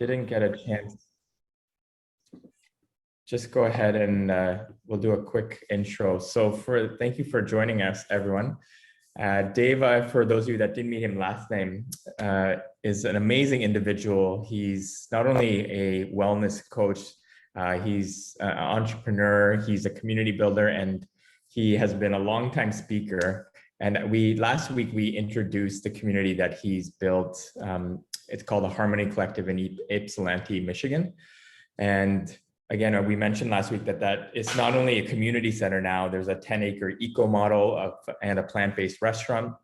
didn't get a chance, just go ahead and we'll do a quick intro. So thank you for joining us, everyone. Deva, for those of you that didn't meet him last name, is an amazing individual. He's not only a wellness coach, he's an entrepreneur, he's a community builder, and he has been a longtime speaker. And last week we introduced the community that he's built. It's called the Harmony Collective in Ypsilanti, Michigan. And again, we mentioned last week that it's not only a community center now, there's a 10-acre eco model and a plant-based restaurant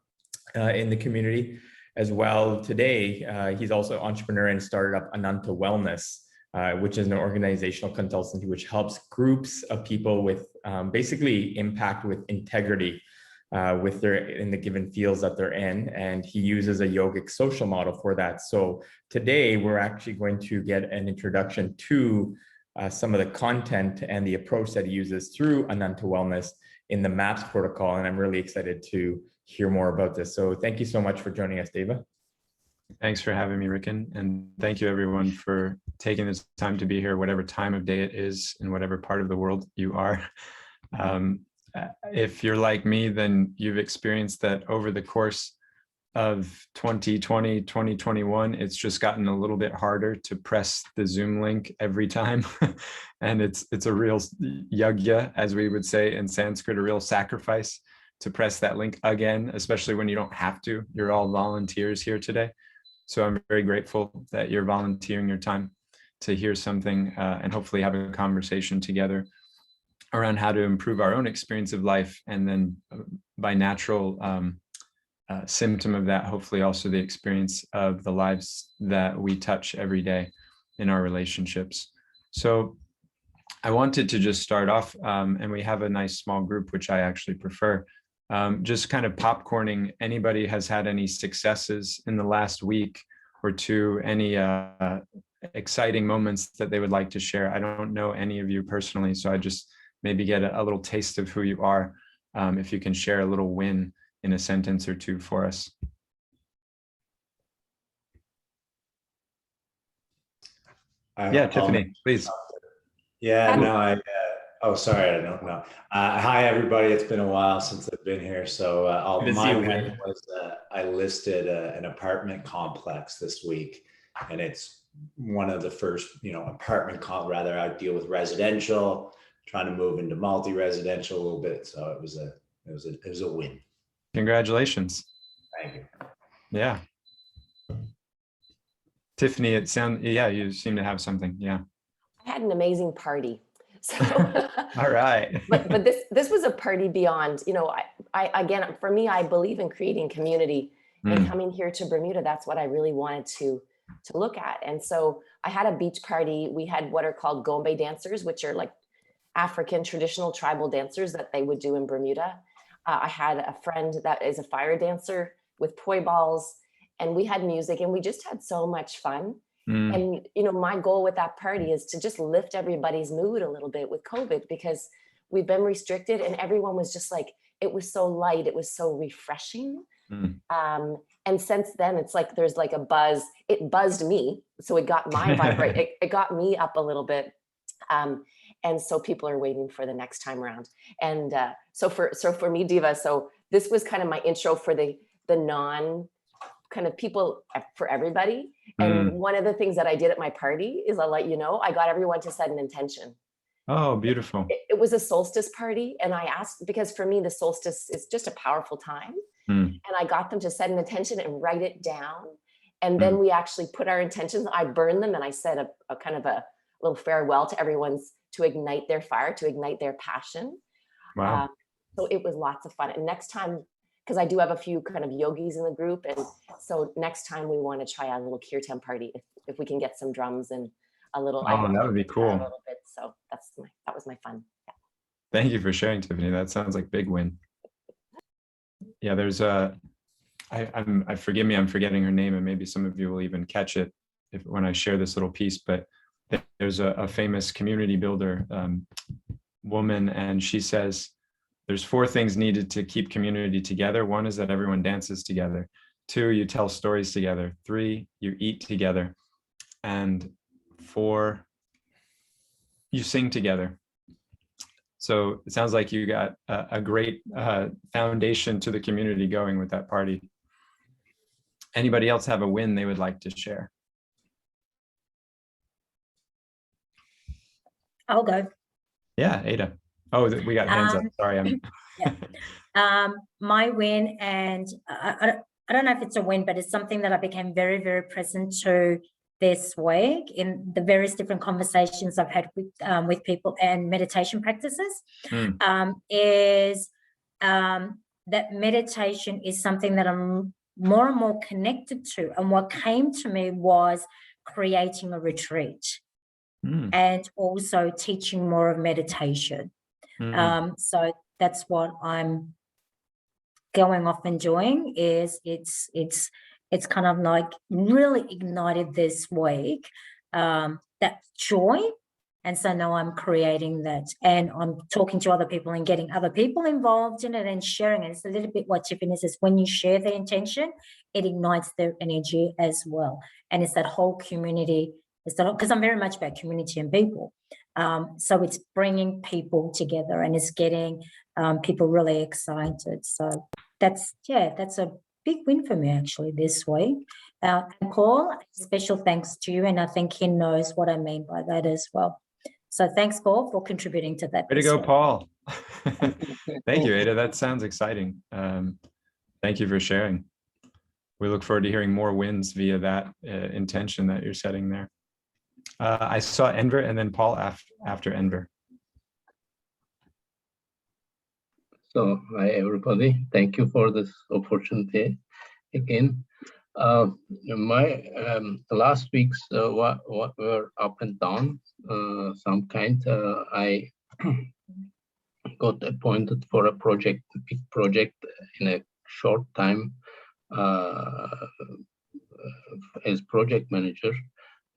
in the community as well. Today, he's also an entrepreneur and started up Ananta Wellness, which is an organizational consultancy which helps groups of people with basically impact with integrity in the given fields that they're in, and he uses a yogic social model for that. So today we're actually going to get an introduction to some of the content and the approach that he uses through Ananta Wellness in the MAPS protocol, and I'm really excited to hear more about this. So thank you so much for joining us, Deva. Thanks for having me, Ricken, and thank you everyone for taking this time to be here, whatever time of day it is in whatever part of the world you are. If you're like me, then you've experienced that over the course of 2020, 2021, it's just gotten a little bit harder to press the Zoom link every time. And it's a real yagya, as we would say in Sanskrit, a real sacrifice to press that link again, especially when you don't have to. You're all volunteers here today. So I'm very grateful that you're volunteering your time to hear something and hopefully have a conversation together around how to improve our own experience of life, and then by natural symptom of that, hopefully also the experience of the lives that we touch every day in our relationships. So I wanted to just start off, and we have a nice small group, which I actually prefer, just kind of popcorning. Anybody has had any successes in the last week or two, any exciting moments that they would like to share? I don't know any of you personally, so I just maybe get a little taste of who you are. If you can share a little win in a sentence or two for us. Tiffany, please. Yeah, no, oh, sorry, I don't know. Hi, everybody. It's been a while since I've been here. So my win was I listed an apartment complex this week, and it's one of the first, I deal with residential, trying to move into multi-residential a little bit. So it was a win. Congratulations. Thank you. Yeah. Tiffany, you seem to have something. Yeah. I had an amazing party. So all right. but this was a party beyond, I again, for me, I believe in creating community and coming here to Bermuda. That's what I really wanted to look at. And so I had a beach party. We had what are called gombe dancers, which are like African traditional tribal dancers that they would do in Bermuda. I had a friend that is a fire dancer with poi balls, and we had music, and we just had so much fun. And, my goal with that party is to just lift everybody's mood a little bit with COVID, because we've been restricted, and everyone was just like, it was so light. It was so refreshing. And since then, it's like, there's like a buzz. It buzzed me. So it got my vibe right. It got me up a little bit. And so people are waiting for the next time around. And so for me, Deva, so this was kind of my intro for the non kind of people for everybody. And one of the things that I did at my party is, I'll let you know, I got everyone to set an intention. Oh, beautiful. It was a solstice party. And I asked, because for me, the solstice is just a powerful time. And I got them to set an intention and write it down. And then we actually put our intentions, I burned them, and I said a kind of a little farewell to everyone's, to ignite their fire, to ignite their passion. Wow. So it was lots of fun. And next time, because I do have a few kind of yogis in the group, and so next time we want to try a little kirtan party if we can get some drums and a little. Oh, that would be cool. A little bit. So that was my fun. Yeah. Thank you for sharing, Tiffany. That sounds like big win. Yeah, there's forgive me, I'm forgetting her name, and maybe some of you will even catch it when I share this little piece, but there's a famous community builder woman, and she says there's 4 things needed to keep community together. 1 is that everyone dances together. 2, you tell stories together. 3, you eat together. and 4, you sing together. So it sounds like you got a great foundation to the community going with that party. Anybody else have a win they would like to share? I'll go. Yeah, Ada. Oh, we got hands up. Sorry, my win, and I don't know if it's a win, but it's something that I became very, very present to this week in the various different conversations I've had with people and meditation practices. Is that meditation is something that I'm more and more connected to. And what came to me was creating a retreat and also teaching more of meditation. So that's what I'm going off and doing. Is it's kind of like really ignited this week that joy. And so now I'm creating that, and I'm talking to other people and getting other people involved in it and sharing it. It's a little bit what Tiffany says, when you share the intention, it ignites their energy as well. And it's that whole community, because I'm very much about community and people. So it's bringing people together and it's getting people really excited. So that's a big win for me actually this week. And Paul, special thanks to you, and I think he knows what I mean by that as well. So thanks, Paul, for contributing to that. Way to go, Paul. Thank you, Ada. That sounds exciting. Thank you for sharing. We look forward to hearing more wins via that intention that you're setting there. I saw Enver and then Paul after Enver. So, hi everybody. Thank you for this opportunity again. My last weeks what were up and down, some kind. I got appointed for a project, a big project, in a short time as project manager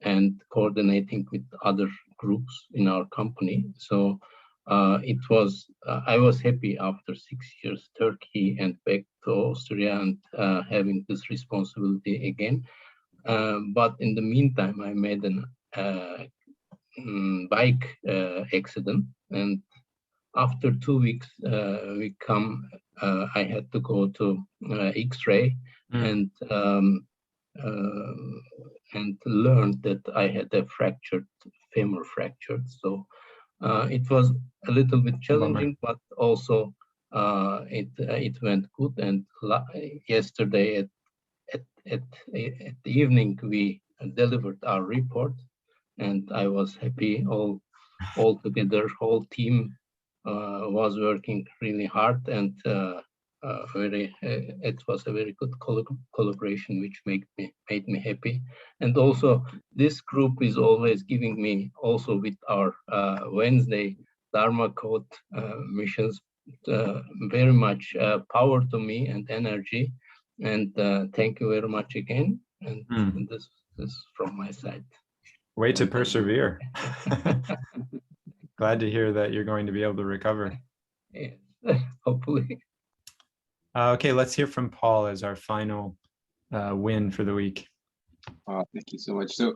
and coordinating with other groups in our company. So I was happy after 6 years Turkey and back to Austria and having this responsibility again. But in the meantime, I made an bike accident, and after 2 weeks, I had to go to X-ray and learned that I had a femur fractured. So it was a little bit challenging, but also it went good. And yesterday at the evening, we delivered our report, and I was happy. All together, whole team was working really hard, and it was a very good collaboration, which made me happy. And also, this group is always giving me, also with our Wednesday Dharma Code missions, very much power to me and energy. And thank you very much again. And this is from my side. Way to persevere. Glad to hear that you're going to be able to recover. Yes, hopefully. Okay, let's hear from Paul as our final win for the week. Thank you so much. So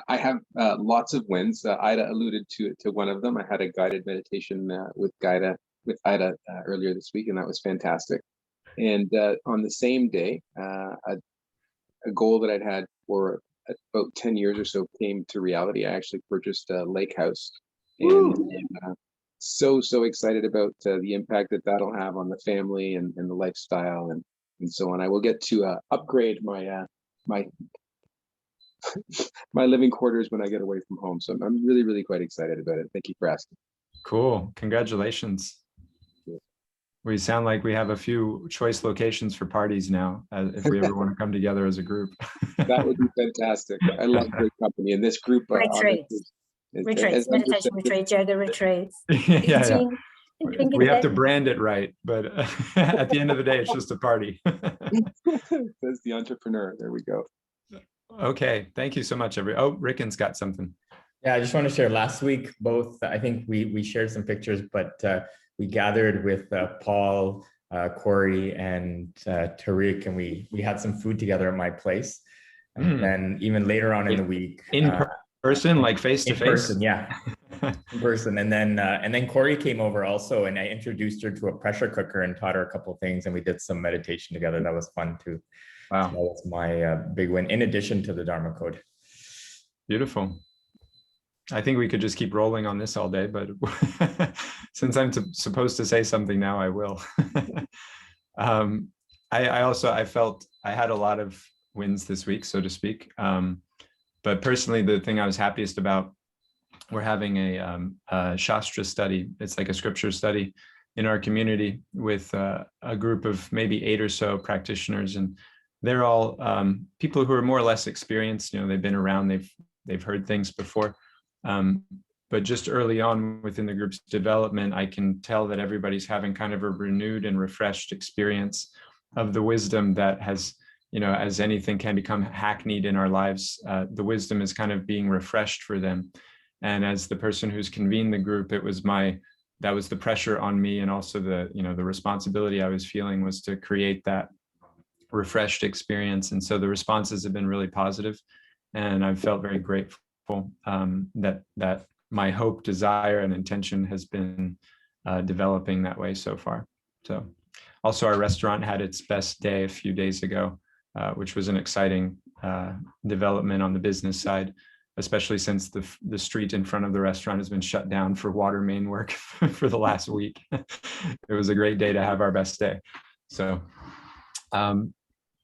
I have lots of wins. Ida alluded to one of them. I had a guided meditation with Ida earlier this week, and that was fantastic. And on the same day, a goal that I'd had for about 10 years or so came to reality. I actually purchased a lake house, and so excited about the impact that that'll have on the family and the lifestyle and so on. I will get to upgrade my my living quarters when I get away from home. So I'm really quite excited about it. Thank you for asking. Cool. Congratulations. Yeah. We sound like we have a few choice locations for parties now, if we ever want to come together as a group. That would be fantastic. I love great company, and this group Retreats, meditation retreats, yoga retreats. Yeah. We have to brand it right, but at the end of the day, it's just a party. That's the entrepreneur. There we go. Okay, thank you so much, Oh, Ricken's got something. Yeah, I just want to share last week, both, I think we shared some pictures, but we gathered with Paul, Corey, and Tariq, and we had some food together at my place. And then even later on in the week, in person, like face to in face. person, yeah, in person. And then Corey came over also, and I introduced her to a pressure cooker and taught her a couple of things, and we did some meditation together. That was fun too. Wow, so that was my big win, in addition to the Dharma code. Beautiful. I think we could just keep rolling on this all day, but since I'm supposed to say something now, I will. I felt I had a lot of wins this week, so to speak. But personally, the thing I was happiest about, we're having a Shastra study. It's like a scripture study in our community with a group of maybe 8 or so practitioners, and they're all people who are more or less experienced. You know, they've been around, they've heard things before. But just early on within the group's development, I can tell that everybody's having kind of a renewed and refreshed experience of the wisdom that has, you know, as anything can become hackneyed in our lives, the wisdom is kind of being refreshed for them. And as the person who's convened the group, that was the pressure on me, and also the responsibility I was feeling was to create that refreshed experience. And so the responses have been really positive, and I've felt very grateful that my hope, desire, and intention has been developing that way so far. So also our restaurant had its best day a few days ago, which was an exciting development on the business side, especially since the street in front of the restaurant has been shut down for water main work for the last week. It was a great day to have our best day. So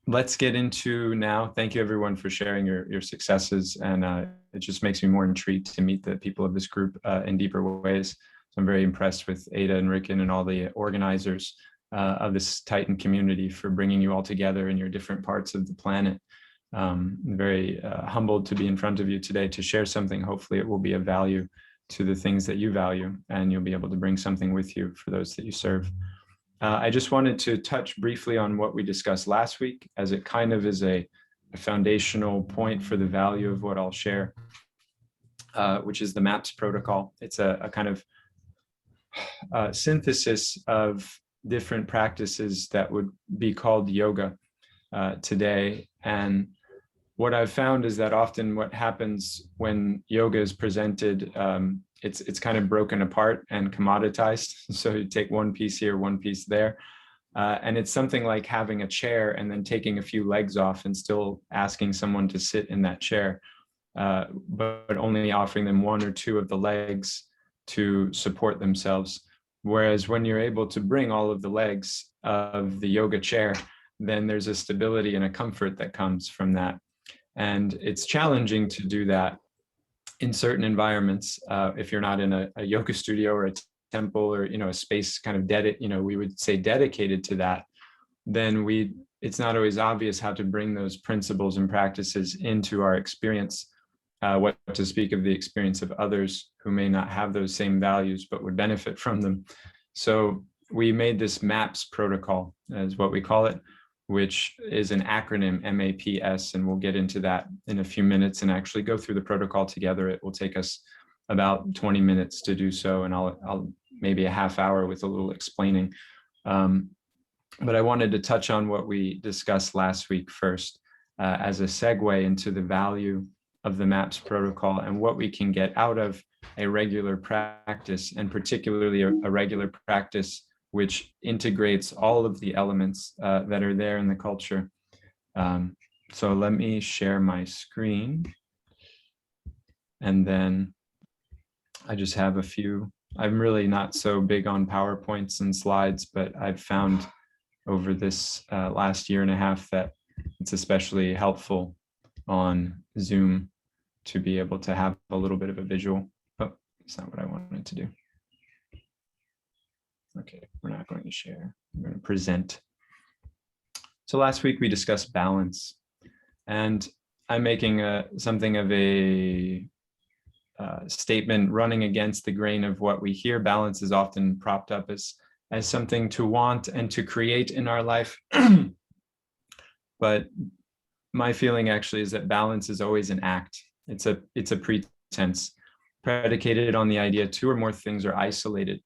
let's get into now. Thank you everyone for sharing your successes, and it just makes me more intrigued to meet the people of this group in deeper ways. So I'm very impressed with Ada and Ricken and all the organizers of this Titan community for bringing you all together in your different parts of the planet. I'm very humbled to be in front of you today to share something. Hopefully it will be of value to the things that you value, and you'll be able to bring something with you for those that you serve. I just wanted to touch briefly on what we discussed last week, as it kind of is a foundational point for the value of what I'll share, which is the MAPS protocol. It's a kind of synthesis of different practices that would be called yoga today. And what I've found is that often what happens when yoga is presented, it's kind of broken apart and commoditized. So you take one piece here, one piece there. And it's something like having a chair and then taking a few legs off and still asking someone to sit in that chair, but only offering them 1 or 2 of the legs to support themselves. Whereas when you're able to bring all of the legs of the yoga chair, then there's a stability and a comfort that comes from that. And it's challenging to do that in certain environments. If you're not in a yoga studio or a temple or, a space kind of we would say dedicated to that, then it's not always obvious how to bring those principles and practices into our experience, what to speak of the experience of others who may not have those same values, but would benefit from them. So we made this MAPS protocol, as what we call it, which is an acronym, MAPS, and we'll get into that in a few minutes and actually go through the protocol together. It will take us about 20 minutes to do so, and I'll maybe a half hour with a little explaining. But I wanted to touch on what we discussed last week first, as a segue into the value of the MAPS protocol and what we can get out of a regular practice, and particularly a regular practice which integrates all of the elements that are there in the culture. So let me share my screen. And then I just have a few. I'm really not so big on PowerPoints and slides, but I've found over this last year and a half that it's especially helpful on Zoom to be able to have a little bit of a visual. Oh, that's not what I wanted to do. Okay, we're not going to share. I'm going to present. So last week we discussed balance, and I'm making something of a statement running against the grain of what we hear. Balance is often propped up as something to want and to create in our life. But my feeling actually is that balance is always an act. It's a pretense predicated on the idea 2 or more things are isolated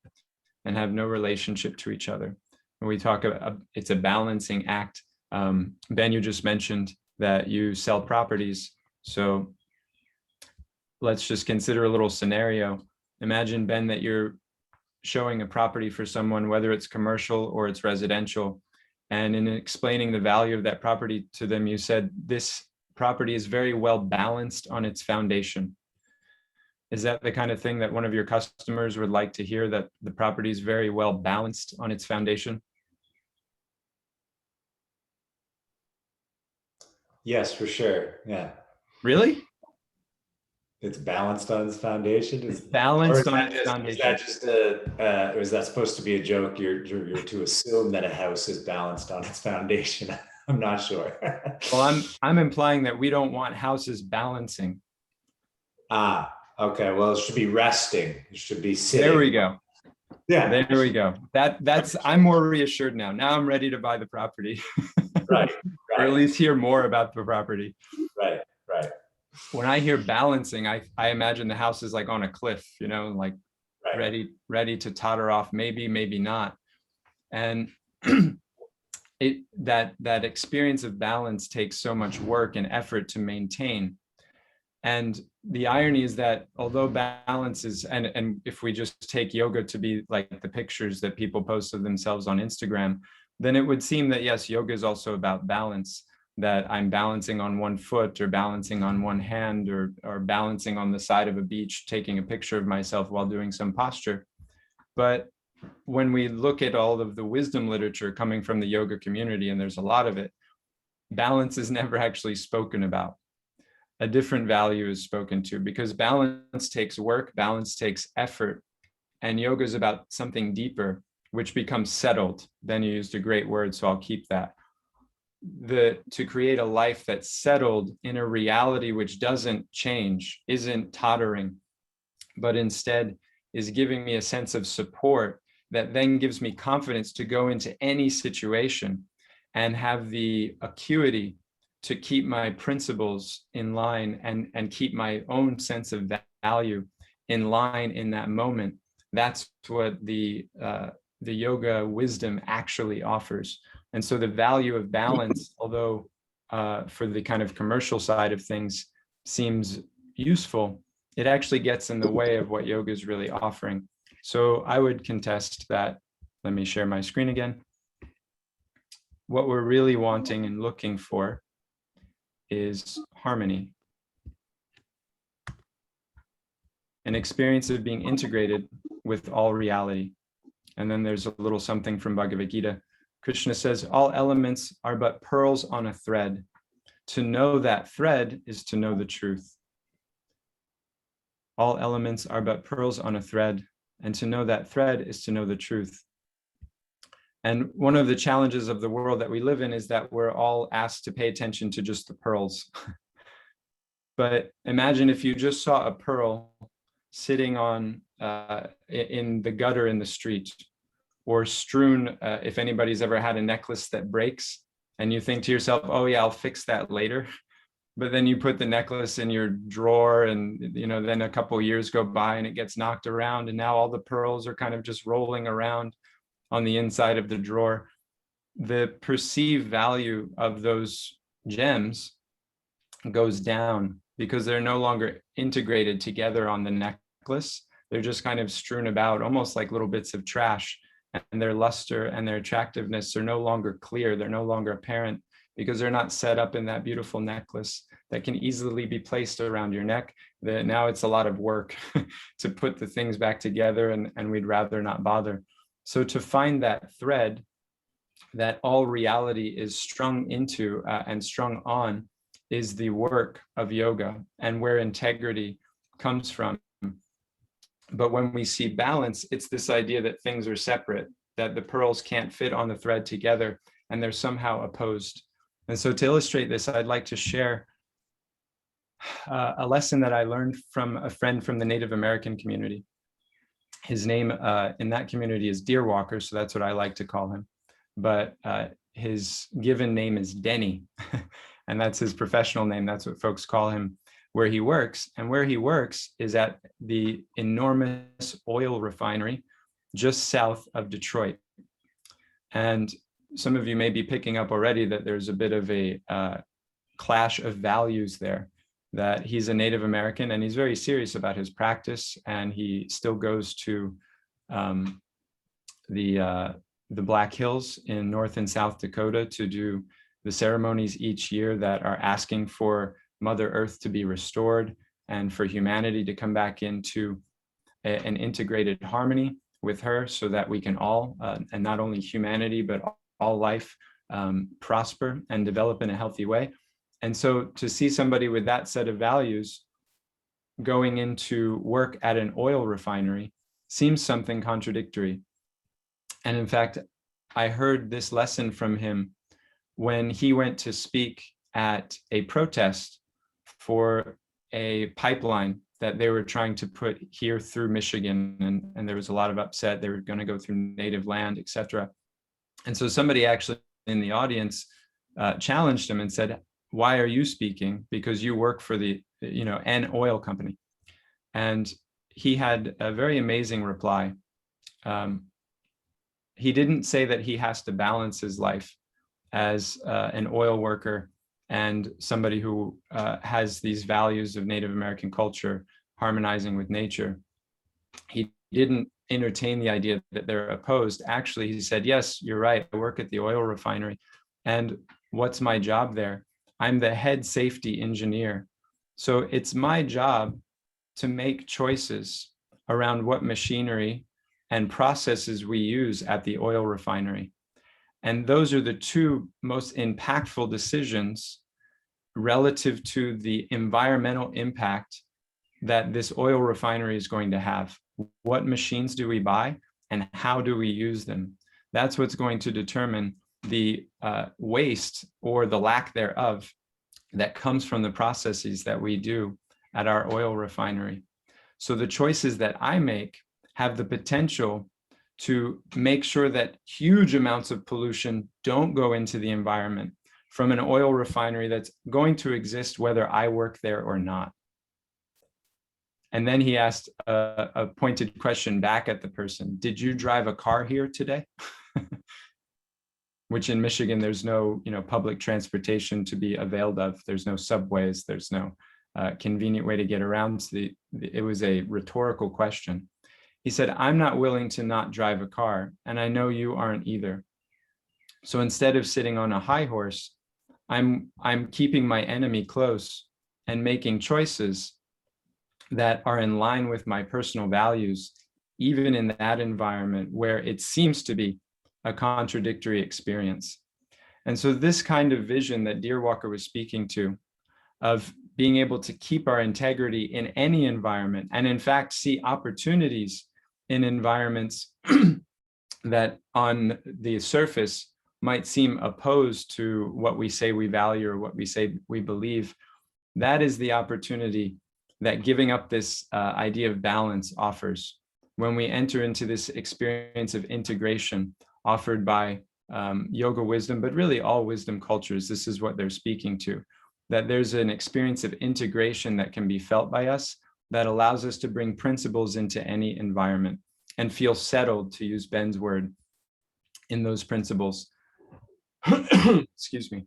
and have no relationship to each other. When we talk about it's a balancing act, Ben, you just mentioned that you sell properties. So let's just consider a little scenario. Imagine, Ben, that you're showing a property for someone, whether it's commercial or it's residential. And in explaining the value of that property to them, you said, this property is very well balanced on its foundation. Is that the kind of thing that one of your customers would like to hear, that the property is very well balanced on its foundation? Yes, for sure. Yeah. Really? It's balanced on its foundation. It's balanced on its foundation. Is that just or is that supposed to be a joke? You're to assume that a house is balanced on its foundation. I'm not sure. Well, I'm implying that we don't want houses balancing. Ah, okay. Well, it should be resting. It should be sitting. There we go. Yeah. There we go. That's I'm more reassured now. Now I'm ready to buy the property. Right. Or at least hear more about the property. Right. Right. When I hear balancing, I imagine the house is like on a cliff, you know, like ready to totter off, maybe not. And that experience of balance takes so much work and effort to maintain. And the irony is that although balance is, and if we just take yoga to be like the pictures that people post of themselves on Instagram, then it would seem that yes, yoga is also about balance, that I'm balancing on one foot or balancing on one hand or balancing on the side of a beach, taking a picture of myself while doing some posture. But when we look at all of the wisdom literature coming from the yoga community, and there's a lot of it, balance is never actually spoken about. A different value is spoken to, because balance takes work, balance takes effort, and yoga is about something deeper, which becomes settled. Then you used a great word, so I'll keep that. To create a life that's settled in a reality which doesn't change, isn't tottering, but instead is giving me a sense of support that then gives me confidence to go into any situation and have the acuity to keep my principles in line and keep my own sense of value in line in that moment. That's what the yoga wisdom actually offers. And so the value of balance, although for the kind of commercial side of things seems useful, it actually gets in the way of what yoga is really offering. So I would contest that. Let me share my screen again. What we're really wanting and looking for is harmony. An experience of being integrated with all reality. And then there's a little something from Bhagavad Gita. Krishna says, all elements are but pearls on a thread. To know that thread is to know the truth. All elements are but pearls on a thread, and to know that thread is to know the truth. And one of the challenges of the world that we live in is that we're all asked to pay attention to just the pearls. But imagine if you just saw a pearl sitting on in the gutter in the street, or strewn, if anybody's ever had a necklace that breaks and you think to yourself, oh yeah, I'll fix that later. But then you put the necklace in your drawer and then a couple of years go by and it gets knocked around and now all the pearls are kind of just rolling around on the inside of the drawer. The perceived value of those gems goes down because they're no longer integrated together on the necklace. They're just kind of strewn about, almost like little bits of trash. And their luster and their attractiveness are no longer clear. They're no longer apparent because they're not set up in that beautiful necklace that can easily be placed around your neck. Now it's a lot of work to put the things back together, and we'd rather not bother. So to find that thread that all reality is strung into and strung on is the work of yoga, and where integrity comes from. But when we see balance, it's this idea that things are separate, that the pearls can't fit on the thread together, and they're somehow opposed. And so to illustrate this, I'd like to share a lesson that I learned from a friend from the Native American community. His name in that community is Deer Walker, so that's what I like to call him. But his given name is Denny, and that's his professional name. That's what folks call him where he works. And where he works is at the enormous oil refinery just south of Detroit. And some of you may be picking up already that there's a bit of a clash of values there, that he's a Native American and he's very serious about his practice, and he still goes to the Black Hills in North and South Dakota to do the ceremonies each year that are asking for Mother Earth to be restored and for humanity to come back into an integrated harmony with her, so that we can all, and not only humanity, but all life, prosper and develop in a healthy way. And so to see somebody with that set of values going into work at an oil refinery seems something contradictory. And in fact, I heard this lesson from him when he went to speak at a protest for a pipeline that they were trying to put here through Michigan. And there was a lot of upset. They were going to go through native land, etc. And so somebody actually in the audience challenged him and said, "Why are you speaking? Because you work for the, an oil company." And he had a very amazing reply. He didn't say that he has to balance his life as an oil worker and somebody who has these values of Native American culture, harmonizing with nature. He didn't entertain the idea that they're opposed. Actually, he said, "Yes, you're right. I work at the oil refinery. And what's my job there? I'm the head safety engineer. So it's my job to make choices around what machinery and processes we use at the oil refinery. And those are the two most impactful decisions relative to the environmental impact that this oil refinery is going to have. What machines do we buy and how do we use them? That's what's going to determine the waste or the lack thereof that comes from the processes that we do at our oil refinery. So the choices that I make have the potential to make sure that huge amounts of pollution don't go into the environment from an oil refinery that's going to exist whether I work there or not." And then he asked a pointed question back at the person: "Did you drive a car here today?" Which in Michigan, there's no, public transportation to be availed of. There's no subways. There's no convenient way to get around. So it was a rhetorical question. He said, "I'm not willing to not drive a car, and I know you aren't either. So instead of sitting on a high horse, I'm keeping my enemy close and making choices that are in line with my personal values, even in that environment where it seems to be a contradictory experience." And so this kind of vision that Deer Walker was speaking to, of being able to keep our integrity in any environment, and in fact see opportunities in environments that on the surface might seem opposed to what we say we value or what we say we believe, that is the opportunity that giving up this idea of balance offers. When we enter into this experience of integration offered by yoga wisdom, but really all wisdom cultures, this is what they're speaking to, that there's an experience of integration that can be felt by us that allows us to bring principles into any environment and feel settled, to use Ben's word, in those principles. Excuse me.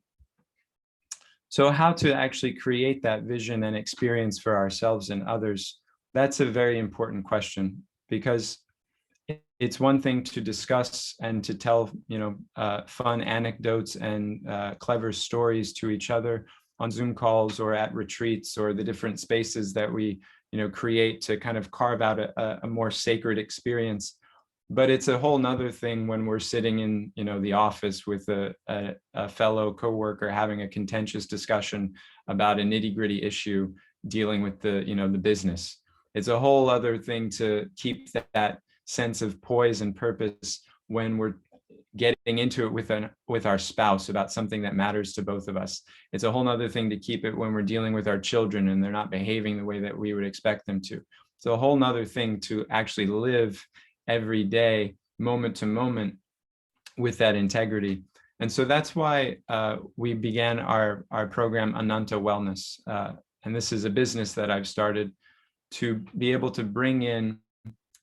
So how to actually create that vision and experience for ourselves and others, that's a very important question, because it's one thing to discuss and to tell, fun anecdotes and clever stories to each other on Zoom calls or at retreats or the different spaces that we, create to kind of carve out a more sacred experience. But it's a whole nother thing when we're sitting in, the office with a fellow coworker having a contentious discussion about a nitty-gritty issue dealing with the, the business. It's a whole other thing to keep that sense of poise and purpose when we're getting into it with our spouse about something that matters to both of us. It's a whole nother thing to keep it when we're dealing with our children and they're not behaving the way that we would expect them to. It's a whole nother thing to actually live every day, moment to moment, with that integrity. And so that's why we began our program Ananta Wellness. And this is a business that I've started to be able to bring in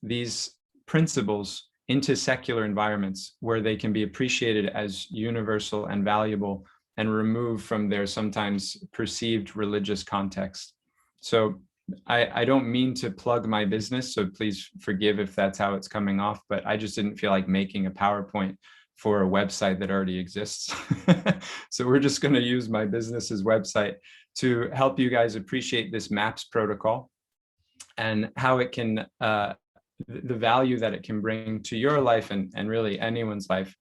these principles into secular environments where they can be appreciated as universal and valuable and remove from their sometimes perceived religious context. So I don't mean to plug my business, so please forgive if that's how it's coming off, but I just didn't feel like making a PowerPoint for a website that already exists. So we're just going to use my business's website to help you guys appreciate this MAPS protocol and how it can, the value that it can bring to your life and really anyone's life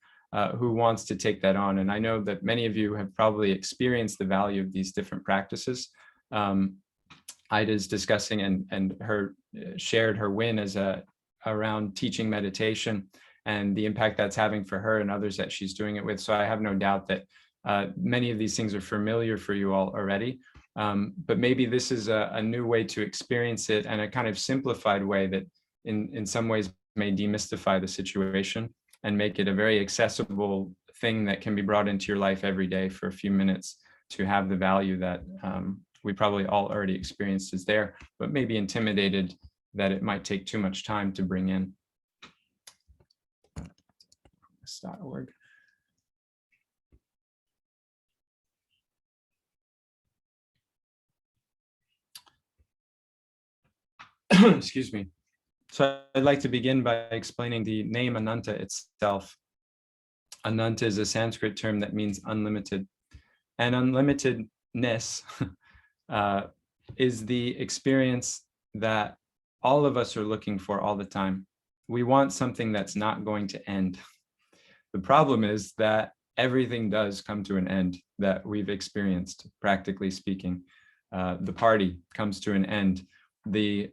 who wants to take that on. And I know that many of you have probably experienced the value of these different practices. Ida's discussing and her shared her win as around teaching meditation and the impact that's having for her and others that she's doing it with. So I have no doubt that many of these things are familiar for you all already. But maybe this is a new way to experience it, and a kind of simplified way that in some ways may demystify the situation and make it a very accessible thing that can be brought into your life every day for a few minutes to have the value that we probably all already experienced is there, but maybe intimidated that it might take too much time to bring in. .org. Excuse me. So I'd like to begin by explaining the name Ananta itself. Ananta is a Sanskrit term that means unlimited. And unlimitedness is the experience that all of us are looking for all the time. We want something that's not going to end. The problem is that everything does come to an end that we've experienced, practically speaking. The party comes to an end. The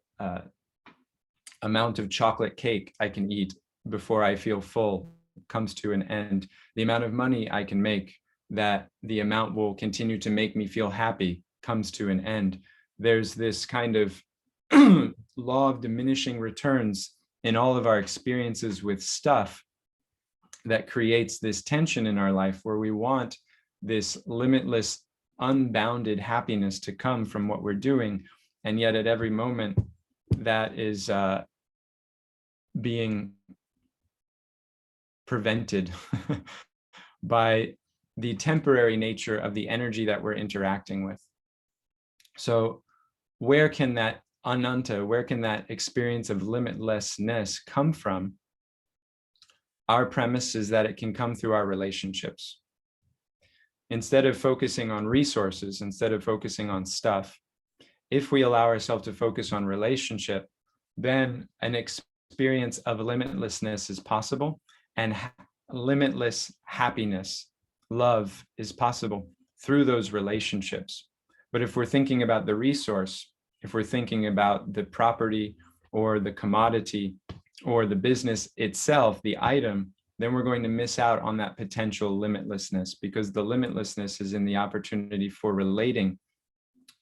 amount of chocolate cake I can eat before I feel full comes to an end. The amount of money I can make that the amount will continue to make me feel happy comes to an end. There's this kind of law of diminishing returns in all of our experiences with stuff that creates this tension in our life where we want this limitless, unbounded happiness to come from what we're doing. And yet at every moment that is being prevented by the temporary nature of the energy that we're interacting with. So where can that ananta, where can that experience of limitlessness come from? Our premise is that it can come through our relationships. Instead of focusing on resources, instead of focusing on stuff, if we allow ourselves to focus on relationship, then an experience of limitlessness is possible, and limitless happiness, love is possible through those relationships. But if we're thinking about the resource, if we're thinking about the property or the commodity or the business itself, the item, then we're going to miss out on that potential limitlessness, because the limitlessness is in the opportunity for relating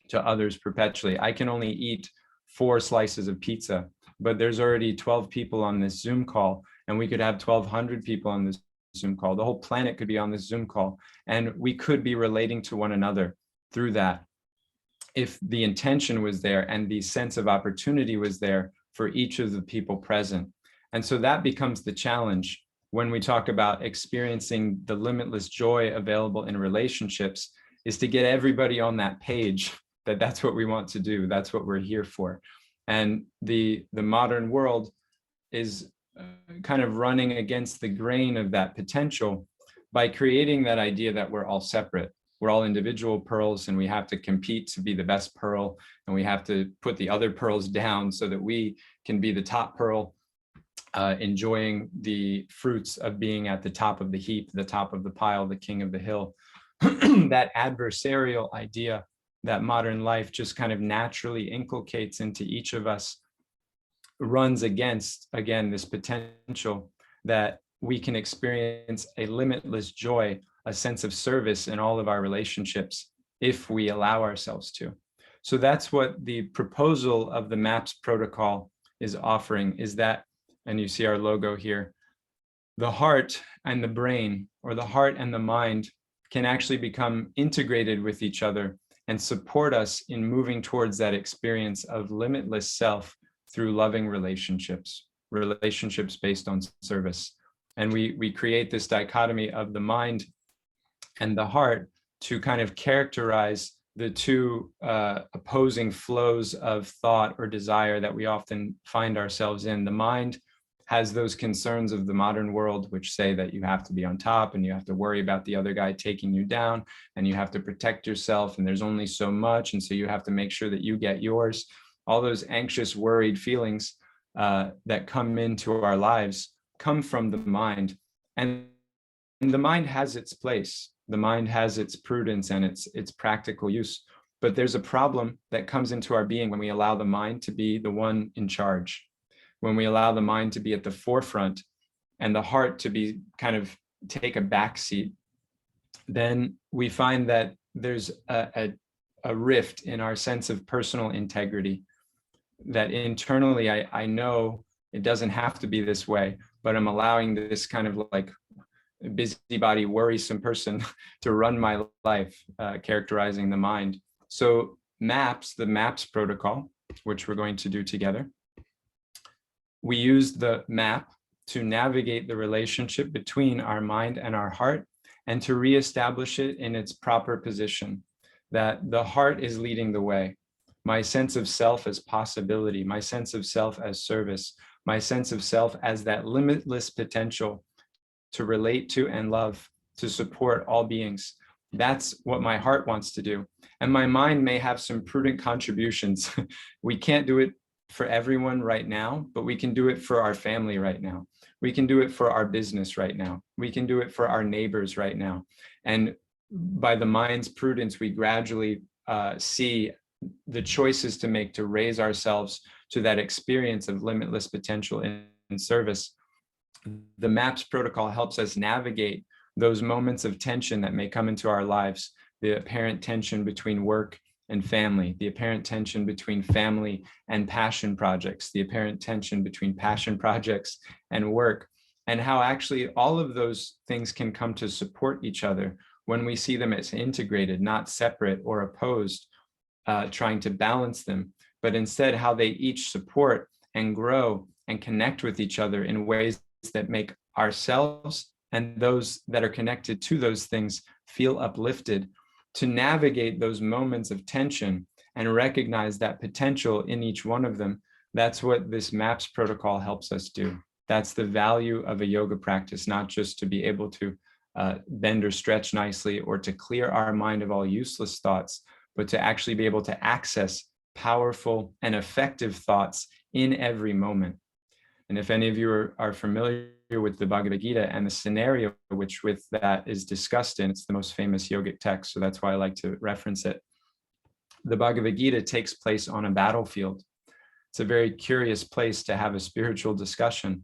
to others perpetually. I can only eat 4 slices of pizza, but there's already 12 people on this Zoom call, and we could have 1,200 people on this Zoom call. The whole planet could be on this Zoom call, and we could be relating to one another through that if the intention was there and the sense of opportunity was there for each of the people present. And so that becomes the challenge when we talk about experiencing the limitless joy available in relationships, is to get everybody on that page that that's what we want to do, that's what we're here for. And the modern world is kind of running against the grain of that potential by creating that idea that we're all separate. We're all individual pearls, and we have to compete to be the best pearl, and we have to put the other pearls down so that we can be the top pearl, enjoying the fruits of being at the top of the heap, the top of the pile, the king of the hill. That adversarial idea that modern life just kind of naturally inculcates into each of us runs against, again, this potential that we can experience a limitless joy, a sense of service in all of our relationships if we allow ourselves to. So that's what the proposal of the MAPS protocol is offering, is that, and you see our logo here, the heart and the brain, or the heart and the mind, can actually become integrated with each other and support us in moving towards that experience of limitless self through loving relationships, relationships based on service. And we create this dichotomy of the mind and the heart to kind of characterize the two opposing flows of thought or desire that we often find ourselves in. The mind has those concerns of the modern world, which say that you have to be on top and you have to worry about the other guy taking you down and you have to protect yourself and there's only so much. And so you have to make sure that you get yours. All those anxious, worried feelings that come into our lives come from the mind. And the mind has its place. The mind has its prudence and its practical use. But there's a problem that comes into our being when we allow the mind to be the one in charge, when we allow the mind to be at the forefront and the heart to be kind of take a back seat. Then we find that there's a rift in our sense of personal integrity, that internally I know it doesn't have to be this way, but I'm allowing this kind of like busybody, worrisome person to run my life, characterizing the mind. So MAPS, the MAPS protocol, which we're going to do together, we use the map to navigate the relationship between our mind and our heart and to reestablish it in its proper position, that the heart is leading the way. My sense of self as possibility, my sense of self as service, my sense of self as that limitless potential to relate to and love, to support all beings. That's what my heart wants to do. And my mind may have some prudent contributions. We can't do it for everyone right now, but we can do it for our family right now. We can do it for our business right now. We can do it for our neighbors right now. And by the mind's prudence, we gradually see the choices to make to raise ourselves to that experience of limitless potential in service. The MAPS protocol helps us navigate those moments of tension that may come into our lives, the apparent tension between work and family, the apparent tension between family and passion projects, the apparent tension between passion projects and work, and how actually all of those things can come to support each other when we see them as integrated, not separate or opposed, trying to balance them, but instead how they each support and grow and connect with each other in ways that make ourselves and those that are connected to those things feel uplifted, to navigate those moments of tension and recognize that potential in each one of them. That's what this MAPS protocol helps us do. That's the value of a yoga practice, not just to be able to bend or stretch nicely or to clear our mind of all useless thoughts, but to actually be able to access powerful and effective thoughts in every moment. And if any of you are familiar with the Bhagavad Gita and the scenario which with that is discussed in, it's the most famous yogic text, so that's why I like to reference it. The Bhagavad Gita takes place on a battlefield. It's a very curious place to have a spiritual discussion.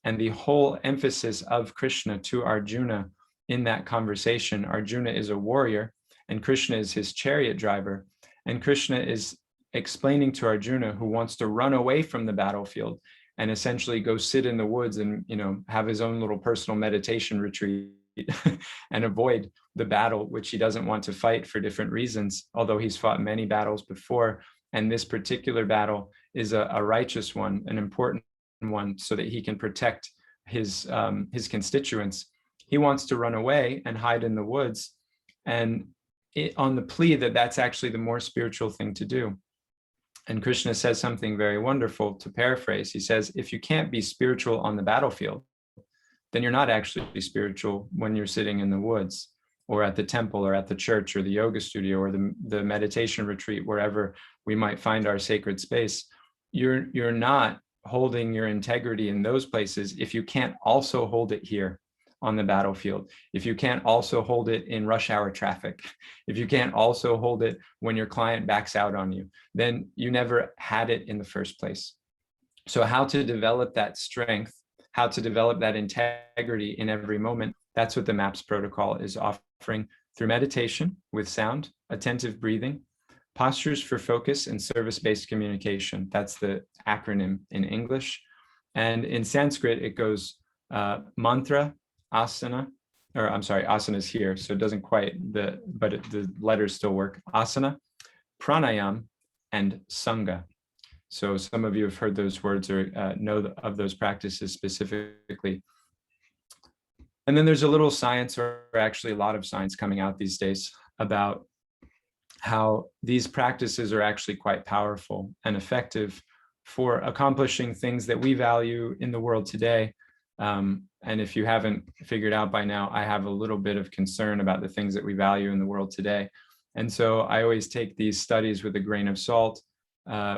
And the whole emphasis of Krishna to Arjuna in that conversation, Arjuna is a warrior and Krishna is his chariot driver. And Krishna is explaining to Arjuna, who wants to run away from the battlefield and essentially go sit in the woods and, have his own little personal meditation retreat and avoid the battle, which he doesn't want to fight for different reasons, although he's fought many battles before. And this particular battle is a righteous one, an important one, so that he can protect his constituents. He wants to run away and hide in the woods, and on the plea that that's actually the more spiritual thing to do. And Krishna says something very wonderful, to paraphrase. He says, if you can't be spiritual on the battlefield, then you're not actually spiritual when you're sitting in the woods or at the temple or at the church or the yoga studio or the meditation retreat, wherever we might find our sacred space. You're not holding your integrity in those places if you can't also hold it here on the battlefield, if you can't also hold it in rush hour traffic, if you can't also hold it when your client backs out on you, then you never had it in the first place. So how to develop that strength, how to develop that integrity in every moment, that's what the MAPS protocol is offering through meditation with sound, attentive breathing, postures for focus, and service-based communication. That's the acronym in English. And in Sanskrit, it goes mantra, asana, or I'm sorry, asana is here, so it doesn't quite, the letters still work. Asana, pranayam, and sangha. So some of you have heard those words or know of those practices specifically. And then there's a little science, or actually a lot of science coming out these days about how these practices are actually quite powerful and effective for accomplishing things that we value in the world today. And if you haven't figured out by now, I have a little bit of concern about the things that we value in the world today. And so I always take these studies with a grain of salt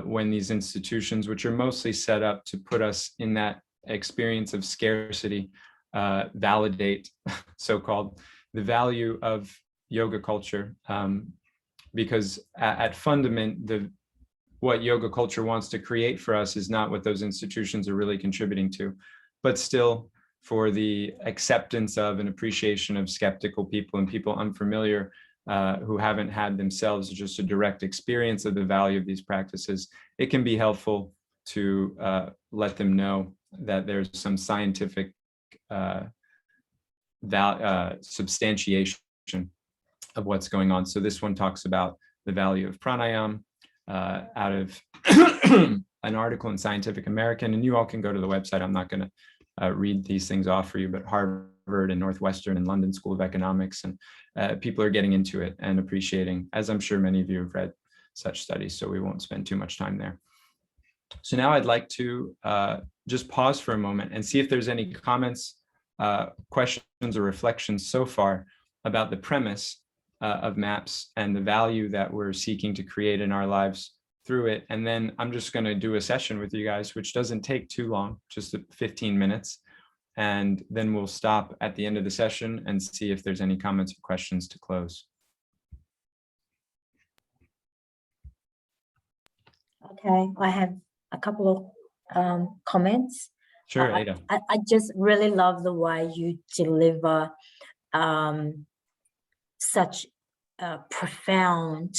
when these institutions, which are mostly set up to put us in that experience of scarcity, validate, so-called, the value of yoga culture. Because at fundament, what yoga culture wants to create for us is not what those institutions are really contributing to, but still for the acceptance of and appreciation of skeptical people and people unfamiliar who haven't had themselves just a direct experience of the value of these practices. It can be helpful to let them know that there's some scientific substantiation of what's going on. So this one talks about the value of pranayama out of an article in Scientific American, and you all can go to the website. I'm not going to read these things off for you, but Harvard and Northwestern and London School of Economics, and people are getting into it and appreciating, as I'm sure many of you have read such studies, so we won't spend too much time there. So now I'd like to just pause for a moment and see if there's any comments, questions, or reflections so far about the premise of MAPS and the value that we're seeking to create in our lives through it. And then I'm just going to do a session with you guys, which doesn't take too long, just 15 minutes. And then we'll stop at the end of the session and see if there's any comments or questions to close. Okay, I have a couple of comments. Sure, Ada. I just really love the way you deliver such profound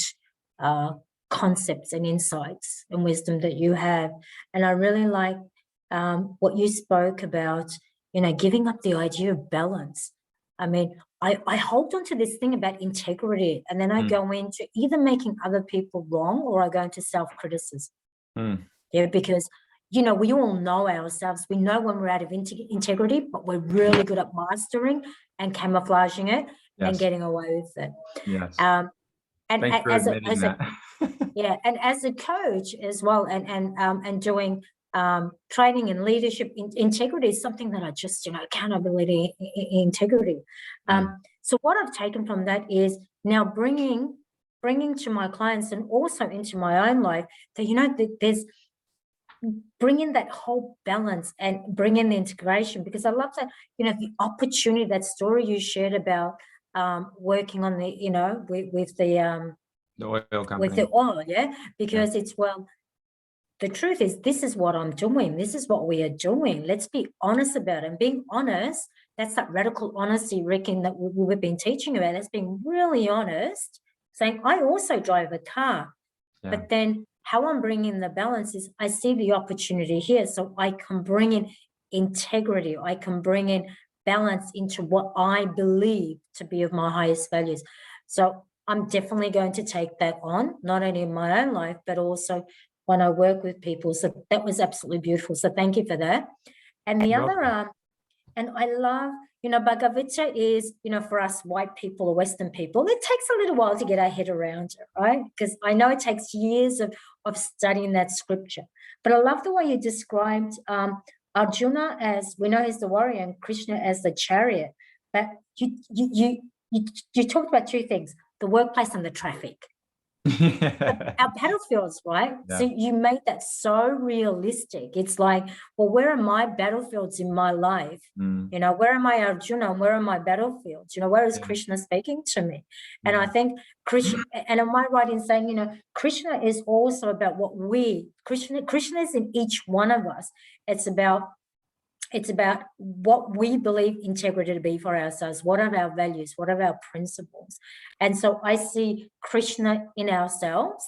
concepts and insights and wisdom that you have. And I really like what you spoke about, giving up the idea of balance. I mean, I hold on to this thing about integrity, and then I go into either making other people wrong or I go into self-criticism. Yeah, because, we all know ourselves. We know when we're out of integrity, but we're really good at mastering and camouflaging it and getting away with it. Yes. And Thanks for admitting that. Yeah, and as a coach as well, and doing training and leadership, integrity is something that I just, accountability, integrity. So what I've taken from that is now bringing to my clients and also into my own life that, there's bringing that whole balance and bringing the integration, because I love that, the opportunity, that story you shared about working on the, with the oil company. With the oil, yeah, because it's, well, the truth is, this is what I'm doing. This is what we are doing. Let's be honest about it. And being honest, that's that radical honesty, Rick, that we've been teaching about. That's being really honest, saying, I also drive a car, but then how I'm bringing the balance is I see the opportunity here. So I can bring in integrity. I can bring in balance into what I believe to be of my highest values. So I'm definitely going to take that on, not only in my own life, but also when I work with people. So that was absolutely beautiful. So thank you for that. And the other, and I love, Bhagavad Gita is, for us white people or Western people, it takes a little while to get our head around it, right? Because I know it takes years of studying that scripture. But I love the way you described Arjuna as, we know he's the warrior, and Krishna as the chariot. But you talked about two things, the workplace and the traffic. Our battlefields, right? Yeah. So you made that so realistic. It's like, well, where are my battlefields in my life? Where am I Arjuna and where are my battlefields? Where is Krishna speaking to me? And I think Krishna, and am I right in saying, Krishna is also about what Krishna is in each one of us. It's about what we believe integrity to be for ourselves. What are our values? What are our principles? And so I see Krishna in ourselves.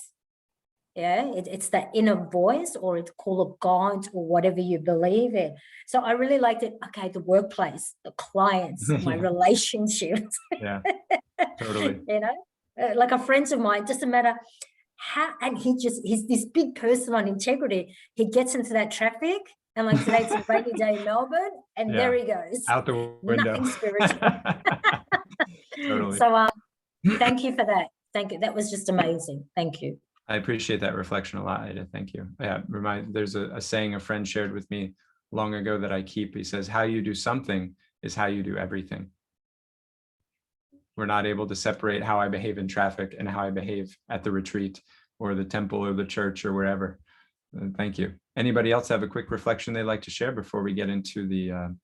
Yeah, it's that inner voice, or it's call of God, or whatever you believe in. So I really liked it. Okay, the workplace, the clients, my relationships. Yeah, totally. Like a friend of mine, doesn't matter how, and he's this big person on integrity. He gets into that traffic. And like today, it's a rainy day in Melbourne, and there he goes. Out the window. Nothing spiritual. Totally. So, Thank you for that. Thank you. That was just amazing. Thank you. I appreciate that reflection a lot, Ida. Thank you. Yeah, there's a saying a friend shared with me long ago that I keep. He says, how you do something is how you do everything. We're not able to separate how I behave in traffic and how I behave at the retreat or the temple or the church or wherever. Thank you. Anybody else have a quick reflection they'd like to share before we get into the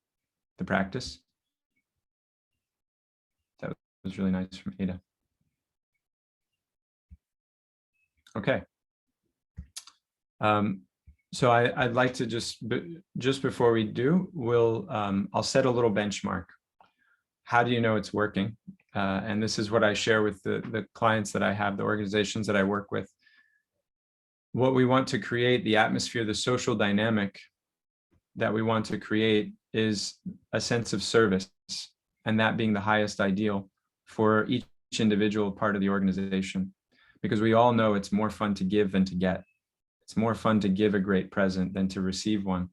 practice? That was really nice from Ada. Okay. So I'd like to just before we do, I'll set a little benchmark. How do you know it's working? And this is what I share with the clients that I have, the organizations that I work with. What we want to create, the atmosphere, the social dynamic that we want to create is a sense of service, and that being the highest ideal for each individual part of the organization. Because we all know it's more fun to give than to get. It's more fun to give a great present than to receive one.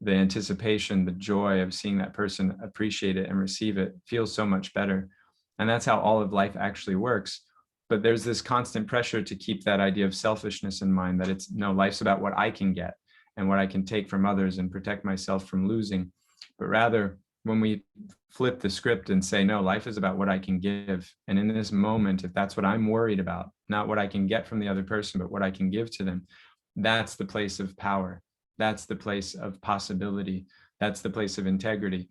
The anticipation, the joy of seeing that person appreciate it and receive it feels so much better. And that's how all of life actually works. But there's this constant pressure to keep that idea of selfishness in mind, that it's no, life's about what I can get and what I can take from others and protect myself from losing. But rather, when we flip the script and say, no, life is about what I can give. And in this moment, if that's what I'm worried about, not what I can get from the other person, but what I can give to them, that's the place of power. That's the place of possibility. That's the place of integrity.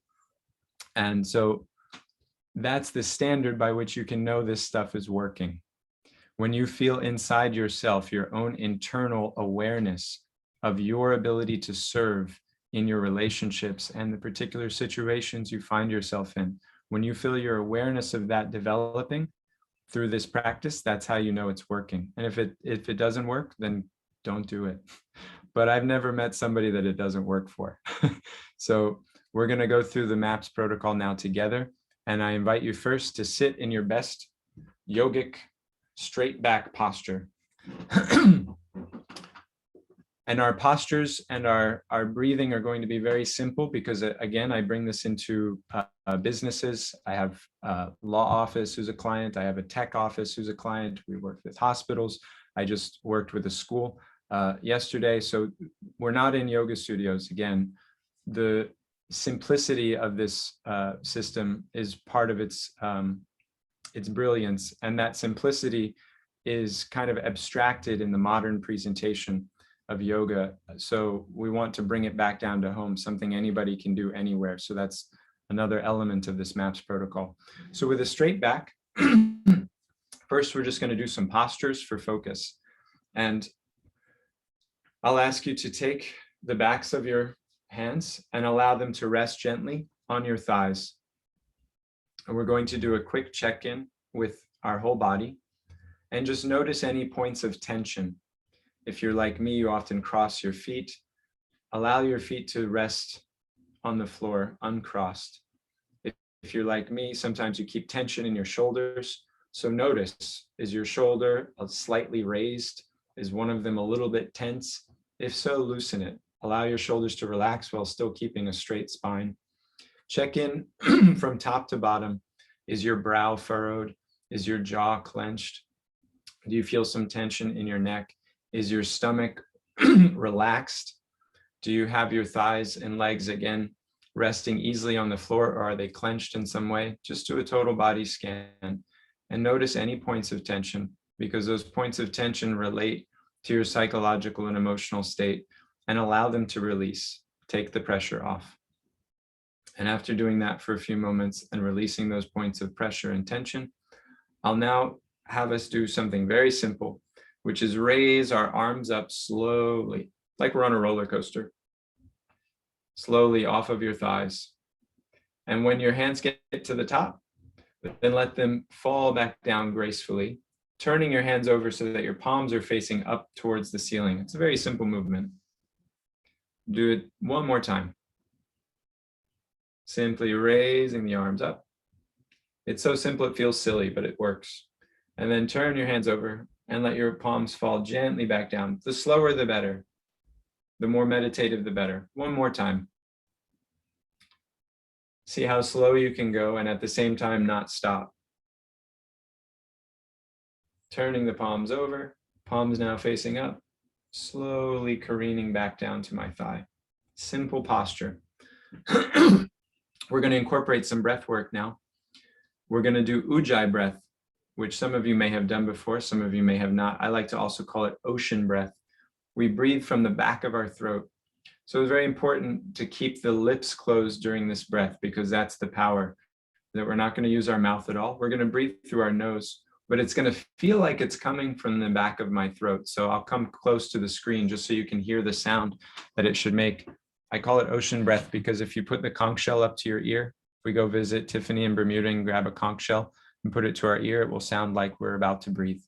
And so that's the standard by which you can know this stuff is working. When you feel inside yourself, your own internal awareness of your ability to serve in your relationships and the particular situations you find yourself in, when you feel your awareness of that developing through this practice, that's how you know it's working. And if it doesn't work, then don't do it. But I've never met somebody that it doesn't work for. So we're going to go through the MAPS protocol now together. And I invite you first to sit in your best yogic straight back posture. And our postures and our breathing are going to be very simple because, again, I bring this into businesses. I have a law office who's a client. I have a tech office who's a client. We work with hospitals. I just worked with a school yesterday. So we're not in yoga studios. Again, the simplicity of this system is part of its brilliance. And that simplicity is kind of abstracted in the modern presentation of yoga. So we want to bring it back down to home, something anybody can do anywhere. So that's another element of this MAPS protocol. So with a straight back, first, we're just going to do some postures for focus. And I'll ask you to take the backs of your hands and allow them to rest gently on your thighs. And we're going to do a quick check-in with our whole body and just notice any points of tension. If you're like me, you often cross your feet. Allow your feet to rest on the floor uncrossed. If you're like me, sometimes you keep tension in your shoulders. So notice, is your shoulder slightly raised? Is one of them a little bit tense? If so, loosen it. Allow your shoulders to relax while still keeping a straight spine. Check in from top to bottom. Is your brow furrowed? Is your jaw clenched? Do you feel some tension in your neck? Is your stomach relaxed? Do you have your thighs and legs again resting easily on the floor, or are they clenched in some way? Just do a total body scan and notice any points of tension, because those points of tension relate to your psychological and emotional state, and allow them to release. Take the pressure off. And after doing that for a few moments and releasing those points of pressure and tension, I'll now have us do something very simple, which is raise our arms up slowly, like we're on a roller coaster, slowly off of your thighs. And when your hands get to the top, then let them fall back down gracefully, turning your hands over so that your palms are facing up towards the ceiling. It's a very simple movement. Do it one more time. Simply raising the arms up. It's so simple it feels silly, but it works. And then turn your hands over and let your palms fall gently back down. The slower, the better. The more meditative, the better. One more time. See how slow you can go and at the same time not stop. turning the palms over, palms now facing up, slowly careening back down to my thigh. Simple posture. We're going to incorporate some breath work now. We're going to do Ujjayi breath, which some of you may have done before, some of you may have not. I like to also call it ocean breath. We breathe from the back of our throat. So it's very important to keep the lips closed during this breath, because that's the power, that we're not going to use our mouth at all. We're going to breathe through our nose, but it's going to feel like it's coming from the back of my throat. So I'll come close to the screen just so you can hear the sound that it should make. I call it ocean breath because if you put the conch shell up to your ear, if we go visit Tiffany in Bermuda and grab a conch shell and put it to our ear, it will sound like we're about to breathe.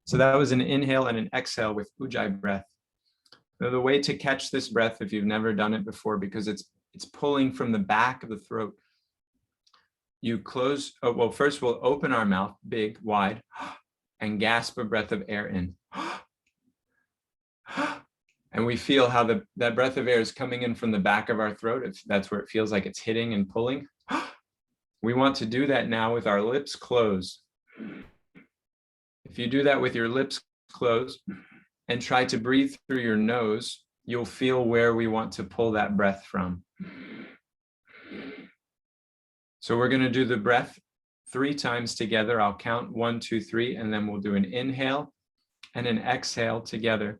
So that was an inhale and an exhale with Ujjayi breath. Now the way to catch this breath, if you've never done it before, because it's pulling from the back of the throat, you close, well, first we'll open our mouth big, wide, and gasp a breath of air in. And we feel how that breath of air is coming in from the back of our throat. That's where it feels like it's hitting and pulling. We want to do that now with our lips closed. If you do that with your lips closed and try to breathe through your nose, you'll feel where we want to pull that breath from. So we're going to do the breath 3 times together. I'll count 1, 2, 3, and then we'll do an inhale and an exhale together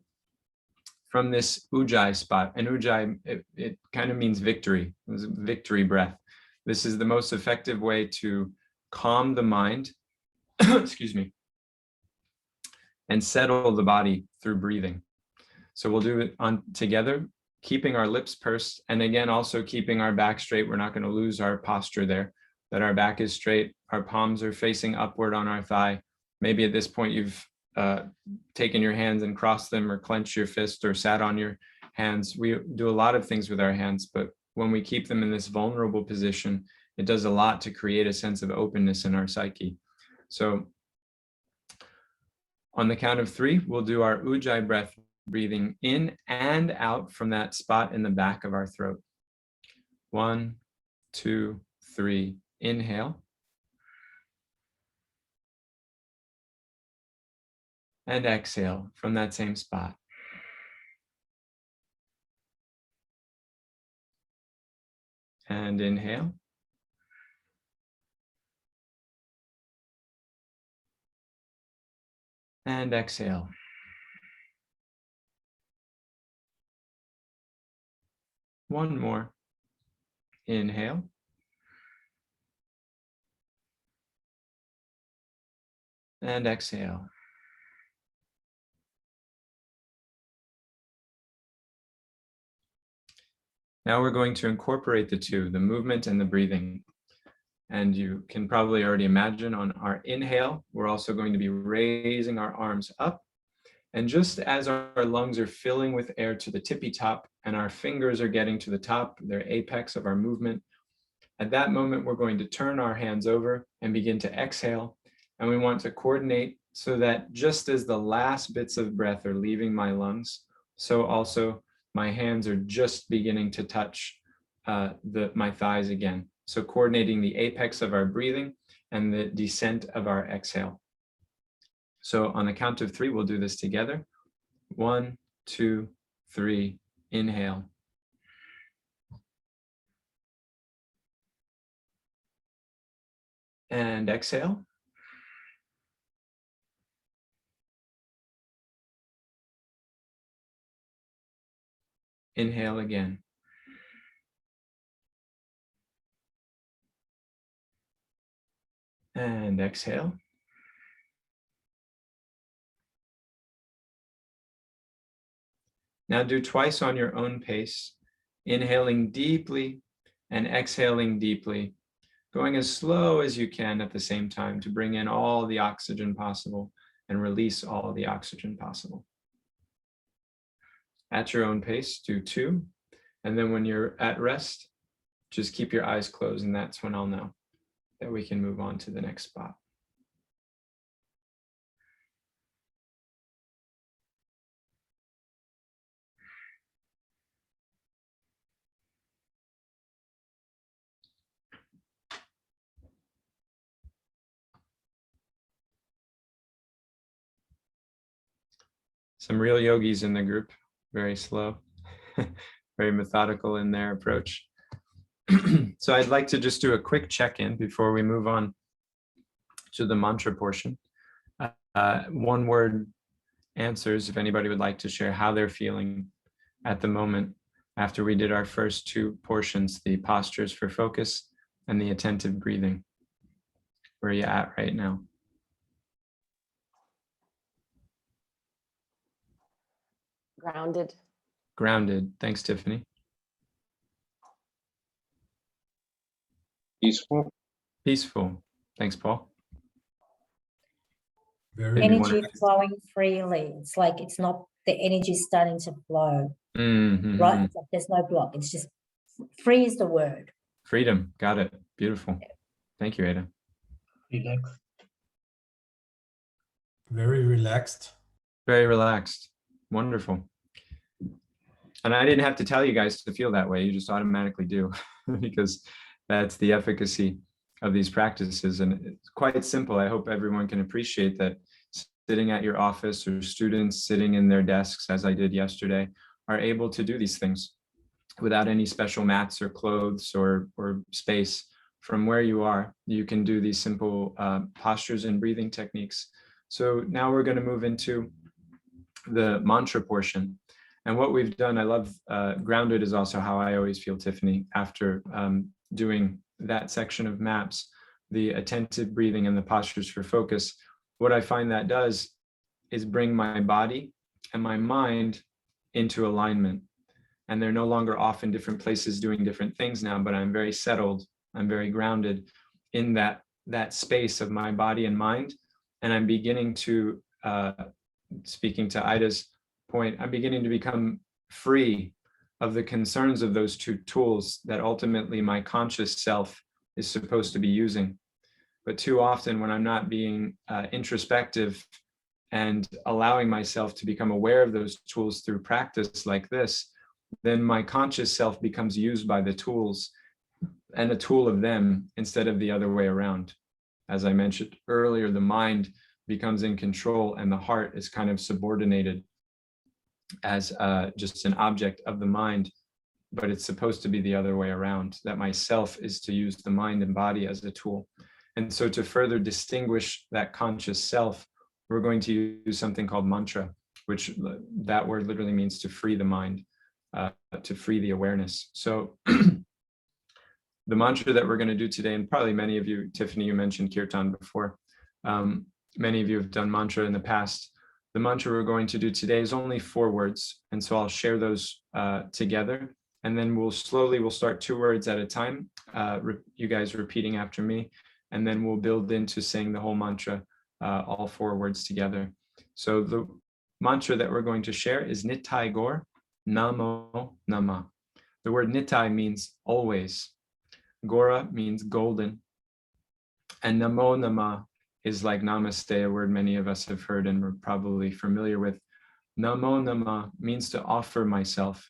from this Ujjayi spot. And Ujjayi, it kind of means victory. It's a victory breath. This is the most effective way to calm the mind, excuse me, and settle the body through breathing. So we'll do it on together, keeping our lips pursed, and again, also keeping our back straight. We're not going to lose our posture there, that our back is straight, our palms are facing upward on our thigh. Maybe at this point you've taken your hands and crossed them, or clenched your fist, or sat on your hands. We do a lot of things with our hands, but when we keep them in this vulnerable position, it does a lot to create a sense of openness in our psyche. So on the count of 3, we'll do our Ujjayi breath, breathing in and out from that spot in the back of our throat. 1, 2, 3, inhale. And exhale from that same spot. And inhale. And exhale. One more. Inhale. And exhale. Now we're going to incorporate the two, the movement and the breathing. And you can probably already imagine on our inhale, we're also going to be raising our arms up. And just as our lungs are filling with air to the tippy top and our fingers are getting to the top, their apex of our movement, at that moment, we're going to turn our hands over and begin to exhale. And we want to coordinate so that just as the last bits of breath are leaving my lungs, so also my hands are just beginning to touch my thighs again. So coordinating the apex of our breathing and the descent of our exhale. So on the count of 3, we'll do this together. 1, 2, 3, inhale. And exhale. Inhale again. And exhale. Now do twice on your own pace, inhaling deeply and exhaling deeply, going as slow as you can at the same time to bring in all the oxygen possible and release all the oxygen possible. At your own pace, do 2. And then when you're at rest, just keep your eyes closed, and that's when I'll know that we can move on to the next spot. Some real yogis in the group, very slow, very methodical in their approach. So I'd like to just do a quick check-in before we move on to the mantra portion. One word answers, if anybody would like to share how they're feeling at the moment after we did our first two portions, the postures for focus and the attentive breathing. Where are you at right now? Grounded. Grounded. Thanks, Tiffany. Peaceful. Peaceful. Thanks, Paul. Very Energy flowing freely. It's like it's not, the energy starting to flow, Mm-hmm. right? It's like there's no block. It's just free is the word. Freedom. Got it. Beautiful. Thank you, Ada. Relaxed. Very relaxed. Very relaxed. Wonderful. And I didn't have to tell you guys to feel that way. You just automatically do because that's the efficacy of these practices. And it's quite simple. I hope everyone can appreciate that sitting at your office or students sitting in their desks, as I did yesterday, are able to do these things without any special mats or clothes or space. From where you are, you can do these simple postures and breathing techniques. So now we're going to move into the mantra portion. And what we've done, I love grounded is also how I always feel, Tiffany, after doing that section of maps, the attentive breathing and the postures for focus. What I find that does is bring my body and my mind into alignment. And they're no longer off in different places doing different things now, but I'm very settled. I'm very grounded in that space of my body and mind. And I'm beginning to, speaking to Ida's point, I'm beginning to become free of the concerns of those two tools that ultimately my conscious self is supposed to be using. But too often when I'm not being introspective and allowing myself to become aware of those tools through practice like this, then my conscious self becomes used by the tools and a tool of them instead of the other way around. As I mentioned earlier, the mind becomes in control and the heart is kind of subordinated as just an object of the mind, but it's supposed to be the other way around, that myself is to use the mind and body as a tool. And so to further distinguish that conscious self, we're going to use something called mantra, which that word literally means to free the mind, to free the awareness. So the mantra that we're going to do today, and probably many of you, Tiffany, you mentioned kirtan before. Many of you have done mantra in the past. The mantra we're going to do today is only 4 words. And so I'll share those together. And then we'll start 2 words at a time, you guys repeating after me. And then we'll build into saying the whole mantra, all 4 words together. So the mantra that we're going to share is Nitai Gaur Namo Nama. The word Nitai means always. Gora means golden. And Namo Nama is like namaste, a word many of us have heard and we're probably familiar with. Namo Nama means to offer myself.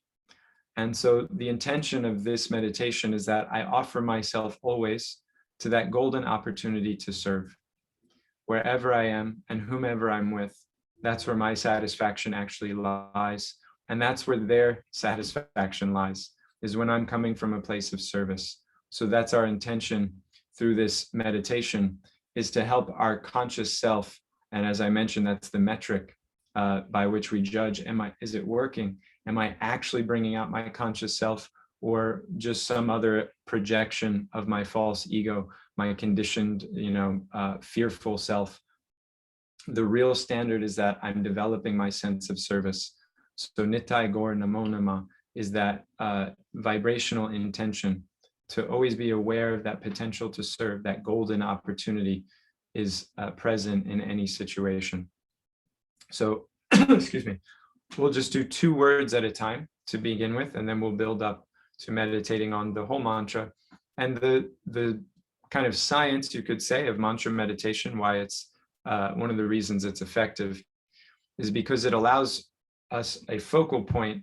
And so the intention of this meditation is that I offer myself always to that golden opportunity to serve. Wherever I am and whomever I'm with, that's where my satisfaction actually lies. And that's where their satisfaction lies, is when I'm coming from a place of service. So that's our intention through this meditation, is to help our conscious self. And as I mentioned, that's the metric by which we judge, is it working? Am I actually bringing out my conscious self, or just some other projection of my false ego, my conditioned, fearful self? The real standard is that I'm developing my sense of service. So Nitai Gaur Namo Nama is that vibrational intention to always be aware of that potential to serve, that golden opportunity is present in any situation. So, excuse me, we'll just do 2 words at a time to begin with, and then we'll build up to meditating on the whole mantra. And the kind of science, you could say, of mantra meditation, why it's one of the reasons it's effective, is because it allows us a focal point,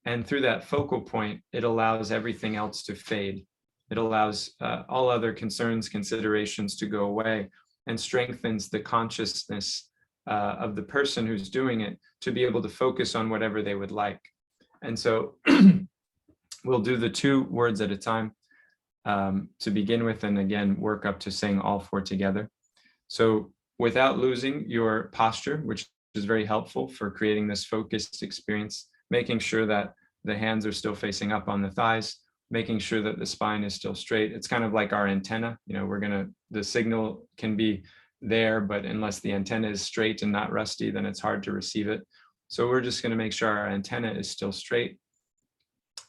and through that focal point, it allows everything else to fade. It allows all other concerns, considerations to go away, and strengthens the consciousness of the person who's doing it to be able to focus on whatever they would like. And so we'll do the 2 words at a time to begin with, and again, work up to saying all 4 together. So without losing your posture, which is very helpful for creating this focused experience, making sure that the hands are still facing up on the thighs, making sure that the spine is still straight. It's kind of like our antenna. You know, the signal can be there, but unless the antenna is straight and not rusty, then it's hard to receive it. So we're just going to make sure our antenna is still straight,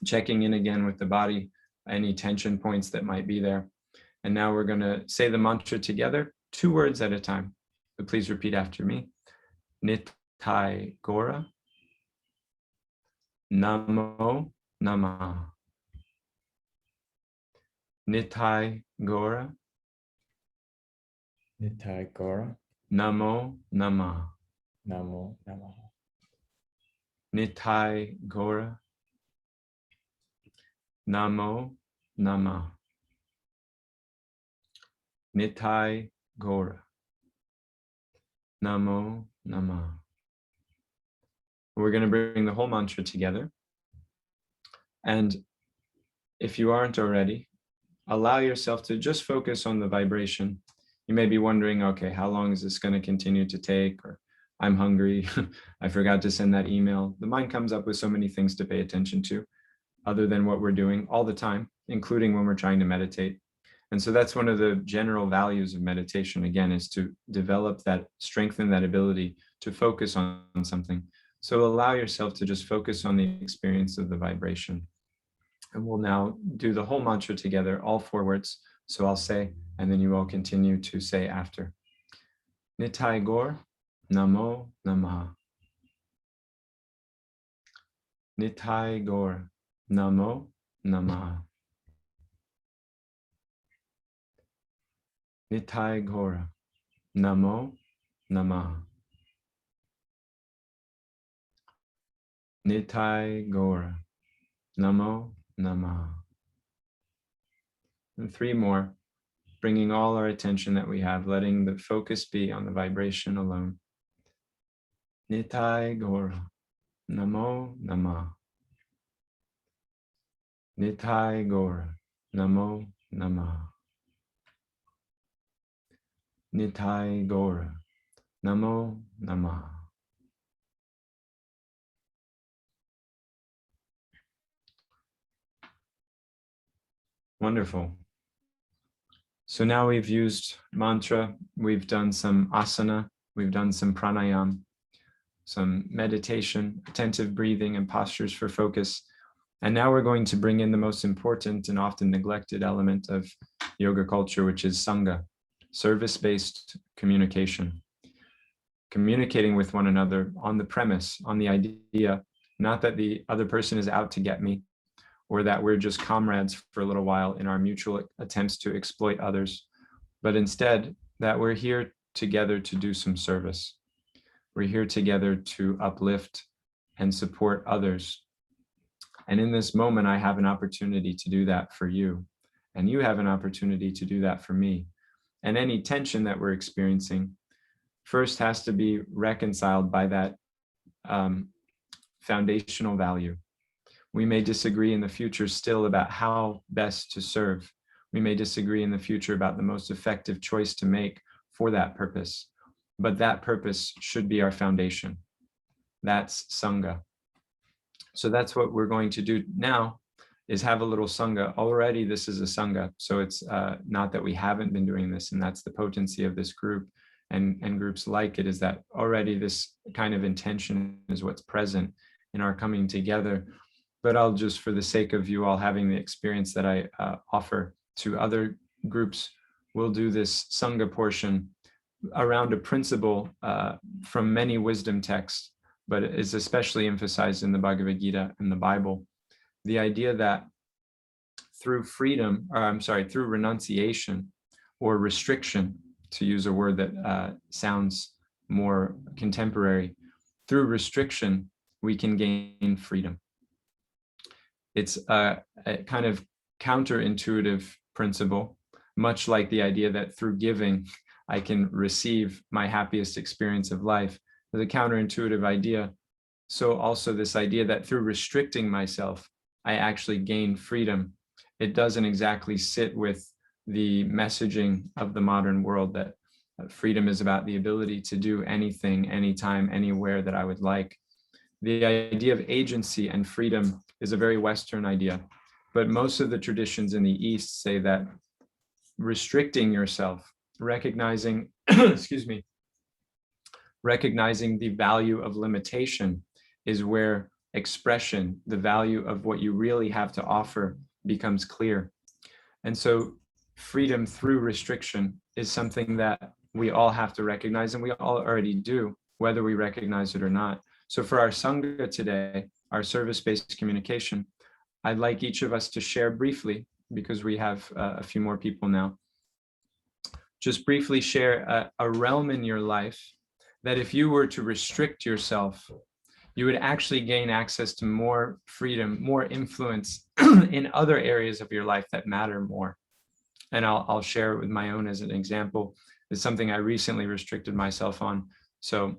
checking in again with the body, any tension points that might be there. And now we're going to say the mantra together, 2 words at a time. So please repeat after me. Nitai Gora. Namo Namah. Nitai Gora. Nitai Gora. Namo Namah. Namo Namaha. Nitai Gora. Namo Namah. Nitai Gora. Namo Namah. We're going to bring the whole mantra together. And if you aren't already, allow yourself to just focus on the vibration. You may be wondering, okay, how long is this going to continue to take? Or I'm hungry. I forgot to send that email. The mind comes up with so many things to pay attention to other than what we're doing all the time, including when we're trying to meditate. And so that's one of the general values of meditation, again, is to develop that, strengthen that ability to focus on something. So allow yourself to just focus on the experience of the vibration. And we'll now do the whole mantra together, all 4 words. So I'll say, and then you all continue to say after. Nitai Gor, Namo Namaha. Nitai Gor, Namo Namaha. Nitai Gora, Namo Namaha. Nitai Gora, Namo Namaha. And 3 more, bringing all our attention that we have, letting the focus be on the vibration alone. Nitai Gora, Namo Namaha. Nitai Gora, Namo Namaha. Nitai Gora, Namo Namaha. Wonderful. So now we've used mantra, we've done some asana, we've done some pranayam, some meditation, attentive breathing, and postures for focus. And now we're going to bring in the most important and often neglected element of yoga culture, which is sangha, service-based communication. Communicating with one another on the premise, on the idea, not that the other person is out to get me, or that we're just comrades for a little while in our mutual attempts to exploit others, but instead that we're here together to do some service. We're here together to uplift and support others. And in this moment, I have an opportunity to do that for you, and you have an opportunity to do that for me. And any tension that we're experiencing first has to be reconciled by that foundational value. We may disagree in the future still about how best to serve. We may disagree in the future about the most effective choice to make for that purpose, but that purpose should be our foundation. That's sangha. So that's what we're going to do now, is have a little sangha. Already this is a sangha, so it's not that we haven't been doing this, and that's the potency of this group and groups like it, is that already this kind of intention is what's present in our coming together. But I'll just, for the sake of you all having the experience that I offer to other groups, we'll do this sangha portion around a principle from many wisdom texts, but it is especially emphasized in the Bhagavad Gita and the Bible. The idea that through freedom, through renunciation or restriction, to use a word that sounds more contemporary, through restriction, we can gain freedom. It's a kind of counterintuitive principle, much like the idea that through giving, I can receive my happiest experience of life. As a counterintuitive idea. So also this idea that through restricting myself, I actually gain freedom. It doesn't exactly sit with the messaging of the modern world that freedom is about the ability to do anything, anytime, anywhere that I would like. The idea of agency and freedom is a very Western idea, but most of the traditions in the East say that restricting yourself, recognizing, excuse me, recognizing the value of limitation is where expression, the value of what you really have to offer, becomes clear. And so freedom through restriction is something that we all have to recognize, and we all already do, whether we recognize it or not. So for our Sangha today, our service-based communication, I'd like each of us to share briefly, because we have a few more people now, just briefly share a realm in your life that if you were to restrict yourself, you would actually gain access to more freedom, more influence in other areas of your life that matter more. And I'll share it with my own as an example. It's something I recently restricted myself on. So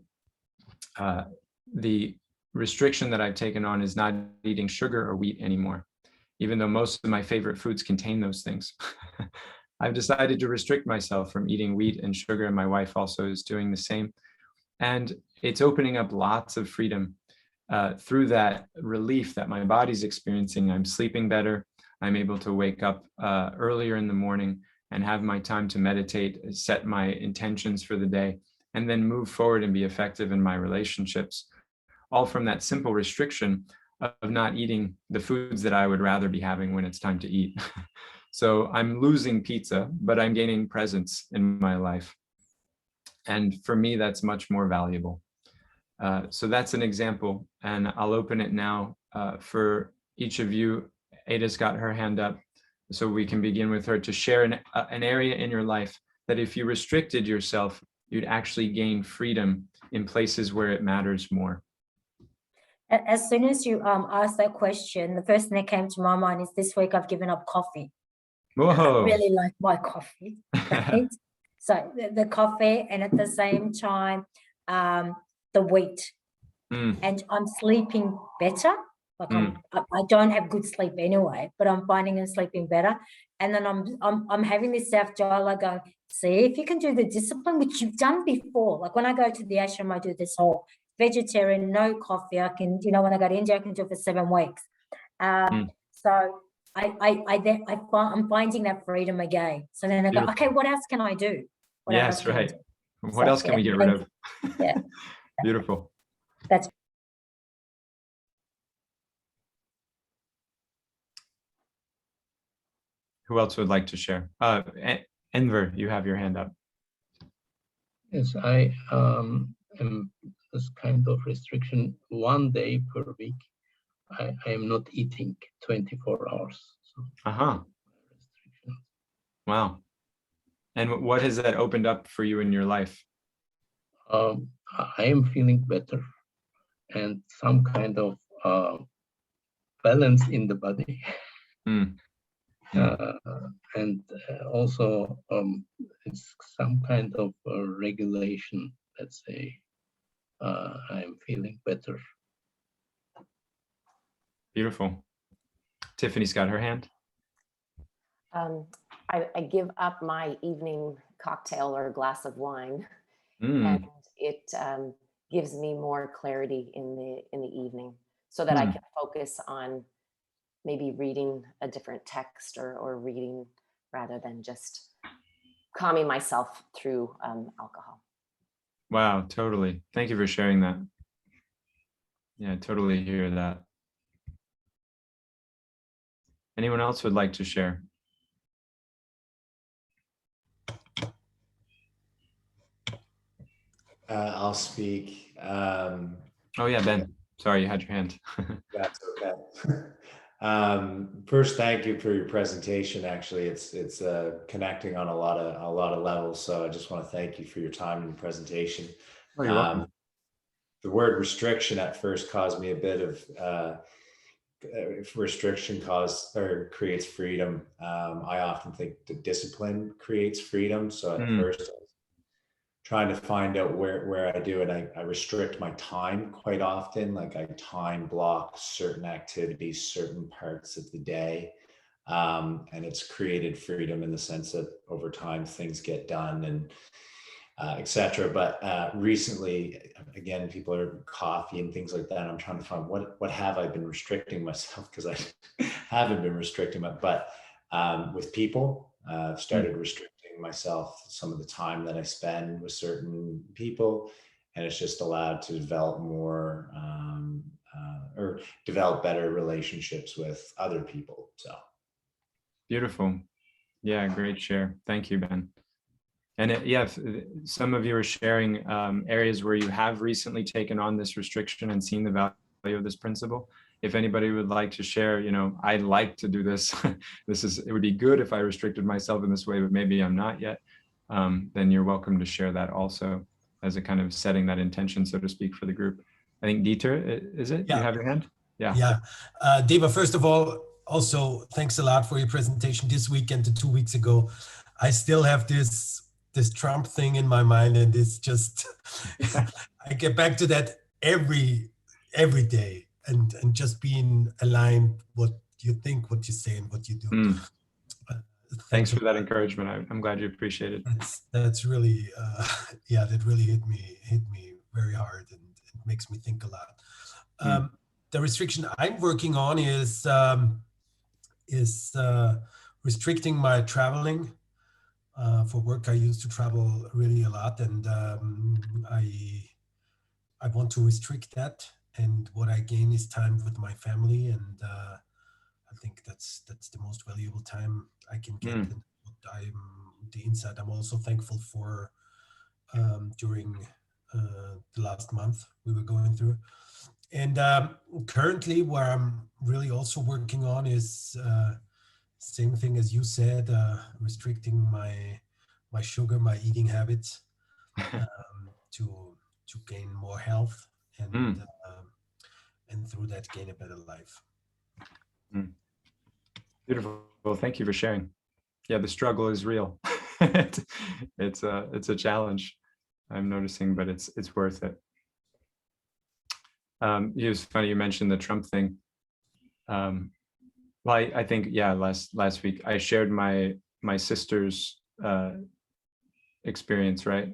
the restriction that I've taken on is not eating sugar or wheat anymore, even though most of my favorite foods contain those things. I've decided to restrict myself from eating wheat and sugar, and my wife also is doing the same. And it's opening up lots of freedom through that relief that my body's experiencing. I'm sleeping better. I'm able to wake up earlier in the morning and have my time to meditate, set my intentions for the day, and then move forward and be effective in my relationships, all from that simple restriction of not eating the foods that I would rather be having when it's time to eat. So I'm losing pizza, but I'm gaining presence in my life. And for me, that's much more valuable. So that's an example, and I'll open it now for each of you. Ada's got her hand up, so we can begin with her to share an area in your life that if you restricted yourself, you'd actually gain freedom in places where it matters more. As soon as you asked that question, the first thing that came to my mind is this week I've given up coffee. Whoa. I really like my coffee, right? So the coffee, and at the same time, the wheat. And I'm sleeping better. Like I don't have good sleep anyway, but I'm finding I'm sleeping better. And then I'm having this self-dialogue going, see if you can do the discipline, which you've done before. Like when I go to the ashram, I do this whole vegetarian, no coffee. I can, when I go to India, I can do it for 7 weeks. So I'm finding that freedom again. So then I go, okay, what else can I do? Yes, right. What else can we get rid of? Yeah. Beautiful. That's Who else would like to share? Enver, you have your hand up. Yes, I am this kind of restriction 1 day per week. I am not eating 24 hours. So Wow. And what has that opened up for you in your life? I am feeling better and some kind of balance in the body. And also it's some kind of regulation, let's say. I'm feeling better. Beautiful. Tiffany's got her hand. I give up my evening cocktail or glass of wine, and it gives me more clarity in the evening, so that I can focus on maybe reading a different text or reading rather than just calming myself through alcohol. Wow, totally. Thank you for sharing that. Yeah, I totally hear that. Anyone else would like to share? I'll speak. Oh yeah, Ben. Sorry, you had your hand. That's okay. First, thank you for your presentation. Actually, it's connecting on a lot of levels. So I just want to thank you for your time and presentation. Oh, you're welcome. The word restriction at first caused me a bit of restriction creates freedom. I often think the discipline creates freedom. So at first trying to find out where I do it. I restrict my time quite often. Like I time block certain activities, certain parts of the day. And it's created freedom in the sense that over time things get done and etc. But recently, again, people are coffee and things like that. I'm trying to find what have I been restricting myself, because I haven't been restricting but with people, I've started restricting myself some of the time that I spend with certain people, and it's just allowed to develop more or develop better relationships with other people. So beautiful. Yeah, great share. Thank you, Ben. And some of you are sharing areas where you have recently taken on this restriction and seen the value of this principle. If anybody would like to share, I'd like to do this. It would be good if I restricted myself in this way, but maybe I'm not yet. Then you're welcome to share that also as a kind of setting that intention, so to speak, for the group. I think Dieter, is it? Yeah. You have your hand? Yeah. Yeah. Deva, first of all, also thanks a lot for your presentation this week and 2 weeks ago. I still have this Trump thing in my mind, and it's just I get back to that every day, and just being aligned what you think, what you say, and what you do. Thanks for that encouragement. I'm glad you appreciate it. That's really that really hit me very hard, and it makes me think a lot. The restriction I'm working on is restricting my traveling. For work, I used to travel really a lot, and I want to restrict that. And what I gain is time with my family, and I think that's the most valuable time I can get. And the insight I'm also thankful for during the last month we were going through. And currently, where I'm really also working on is same thing as you said, restricting my sugar, my eating habits, to gain more health and through that gain a better life. Beautiful. Well, thank you for sharing. Yeah, the struggle is real. It's a challenge, I'm noticing, but it's worth it. It was funny you mentioned the Trump thing. Well, I think, yeah, last week I shared my sister's experience, right?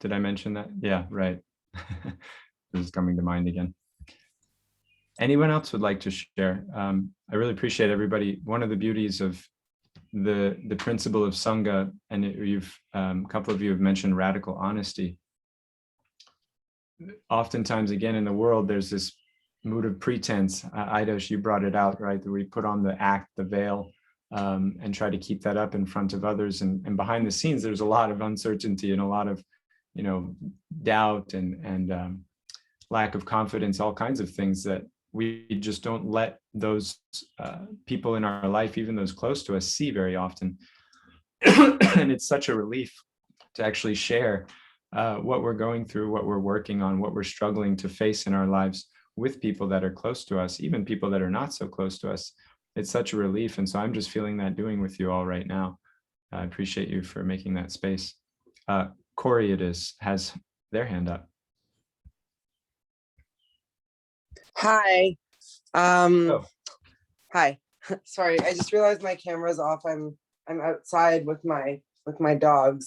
Did I mention that? Yeah, right. This is coming to mind again. Anyone else would like to share? I really appreciate everybody. One of the beauties of the principle of Sangha, and a couple of you have mentioned radical honesty. Oftentimes, again, in the world, there's this mood of pretense. Aidash, you brought it out, right? That we put on the act, the veil, and try to keep that up in front of others. And behind the scenes, there's a lot of uncertainty and a lot of, doubt and lack of confidence, all kinds of things that we just don't let those people in our life, even those close to us, see very often. And it's such a relief to actually share what we're going through, what we're working on, what we're struggling to face in our lives with people that are close to us, even people that are not so close to us. It's such a relief. And so I'm just feeling that doing with you all right now. I appreciate you for making that space. Corey, has their hand up. Hi. Hi. Sorry, I just realized my camera's off. I'm outside with my dogs.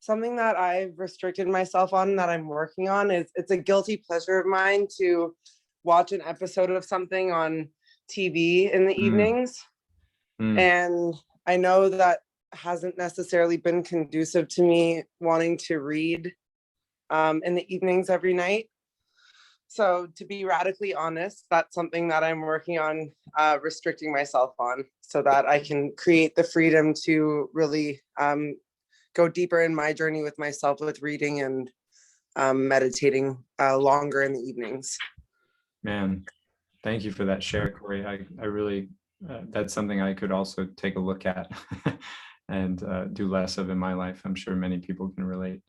Something that I've restricted myself on that I'm working on is it's a guilty pleasure of mine to watch an episode of something on TV in the evenings. And I know that hasn't necessarily been conducive to me wanting to read in the evenings every night. So to be radically honest, that's something that I'm working on restricting myself on so that I can create the freedom to really go deeper in my journey with myself with reading and meditating longer in the evenings. Man, thank you for that share, Corey. I really, that's something I could also take a look at and do less of in my life. I'm sure many people can relate.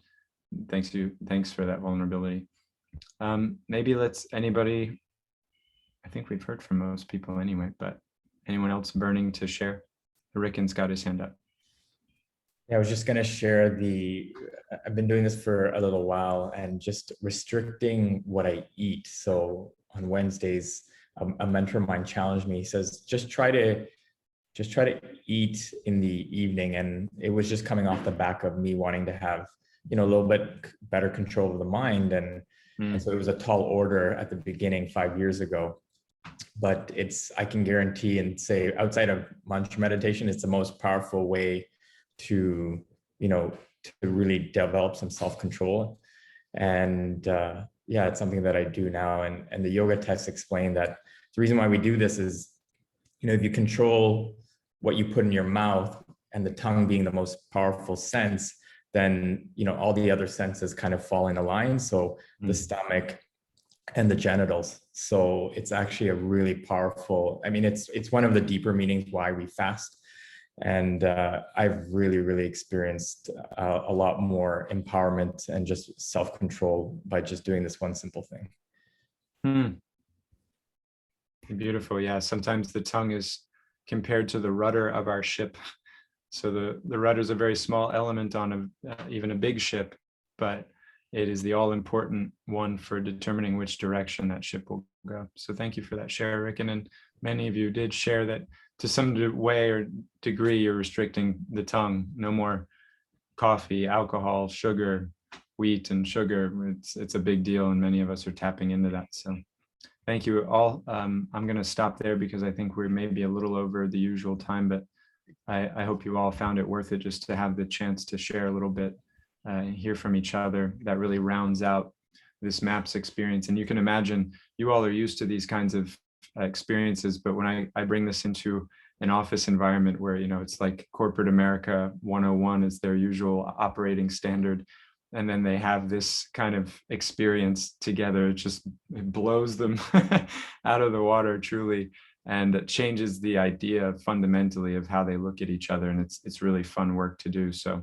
Thanks for that vulnerability. Maybe anybody, I think we've heard from most people anyway, but anyone else burning to share? Ricken's got his hand up. Yeah, I was just going to share I've been doing this for a little while and just restricting what I eat. So on Wednesdays, a mentor of mine challenged me. He says, just try to eat in the evening. And it was just coming off the back of me wanting to have, a little bit better control of the mind. And so it was a tall order at the beginning 5 years ago. But I can guarantee and say outside of mantra meditation, it's the most powerful way to really develop some self-control. And yeah, it's something that I do now. And the yoga texts explain that the reason why we do this is, if you control what you put in your mouth, and the tongue being the most powerful sense, then, all the other senses kind of fall into line. So the stomach and the genitals. So it's actually a really powerful, it's one of the deeper meanings why we fast. And I've really, really experienced a lot more empowerment and just self-control by just doing this one simple thing. Beautiful. Yeah. Sometimes the tongue is compared to the rudder of our ship. So the rudder is a very small element on even a big ship, but it is the all-important one for determining which direction that ship will go. So thank you for that share, Rick. And many of you did share that to some way or degree, you're restricting the tongue. No more coffee, alcohol, sugar, wheat and sugar. It's a big deal, and many of us are tapping into that. So thank you all. I'm going to stop there because I think we're maybe a little over the usual time, but I hope you all found it worth it just to have the chance to share a little bit, hear from each other. That really rounds out this MAPS experience. And you can imagine you all are used to these kinds of experiences, but when I bring this into an office environment where, it's like corporate America 101 is their usual operating standard, and then they have this kind of experience together, it blows them out of the water truly, and it changes the idea fundamentally of how they look at each other. And it's really fun work to do. So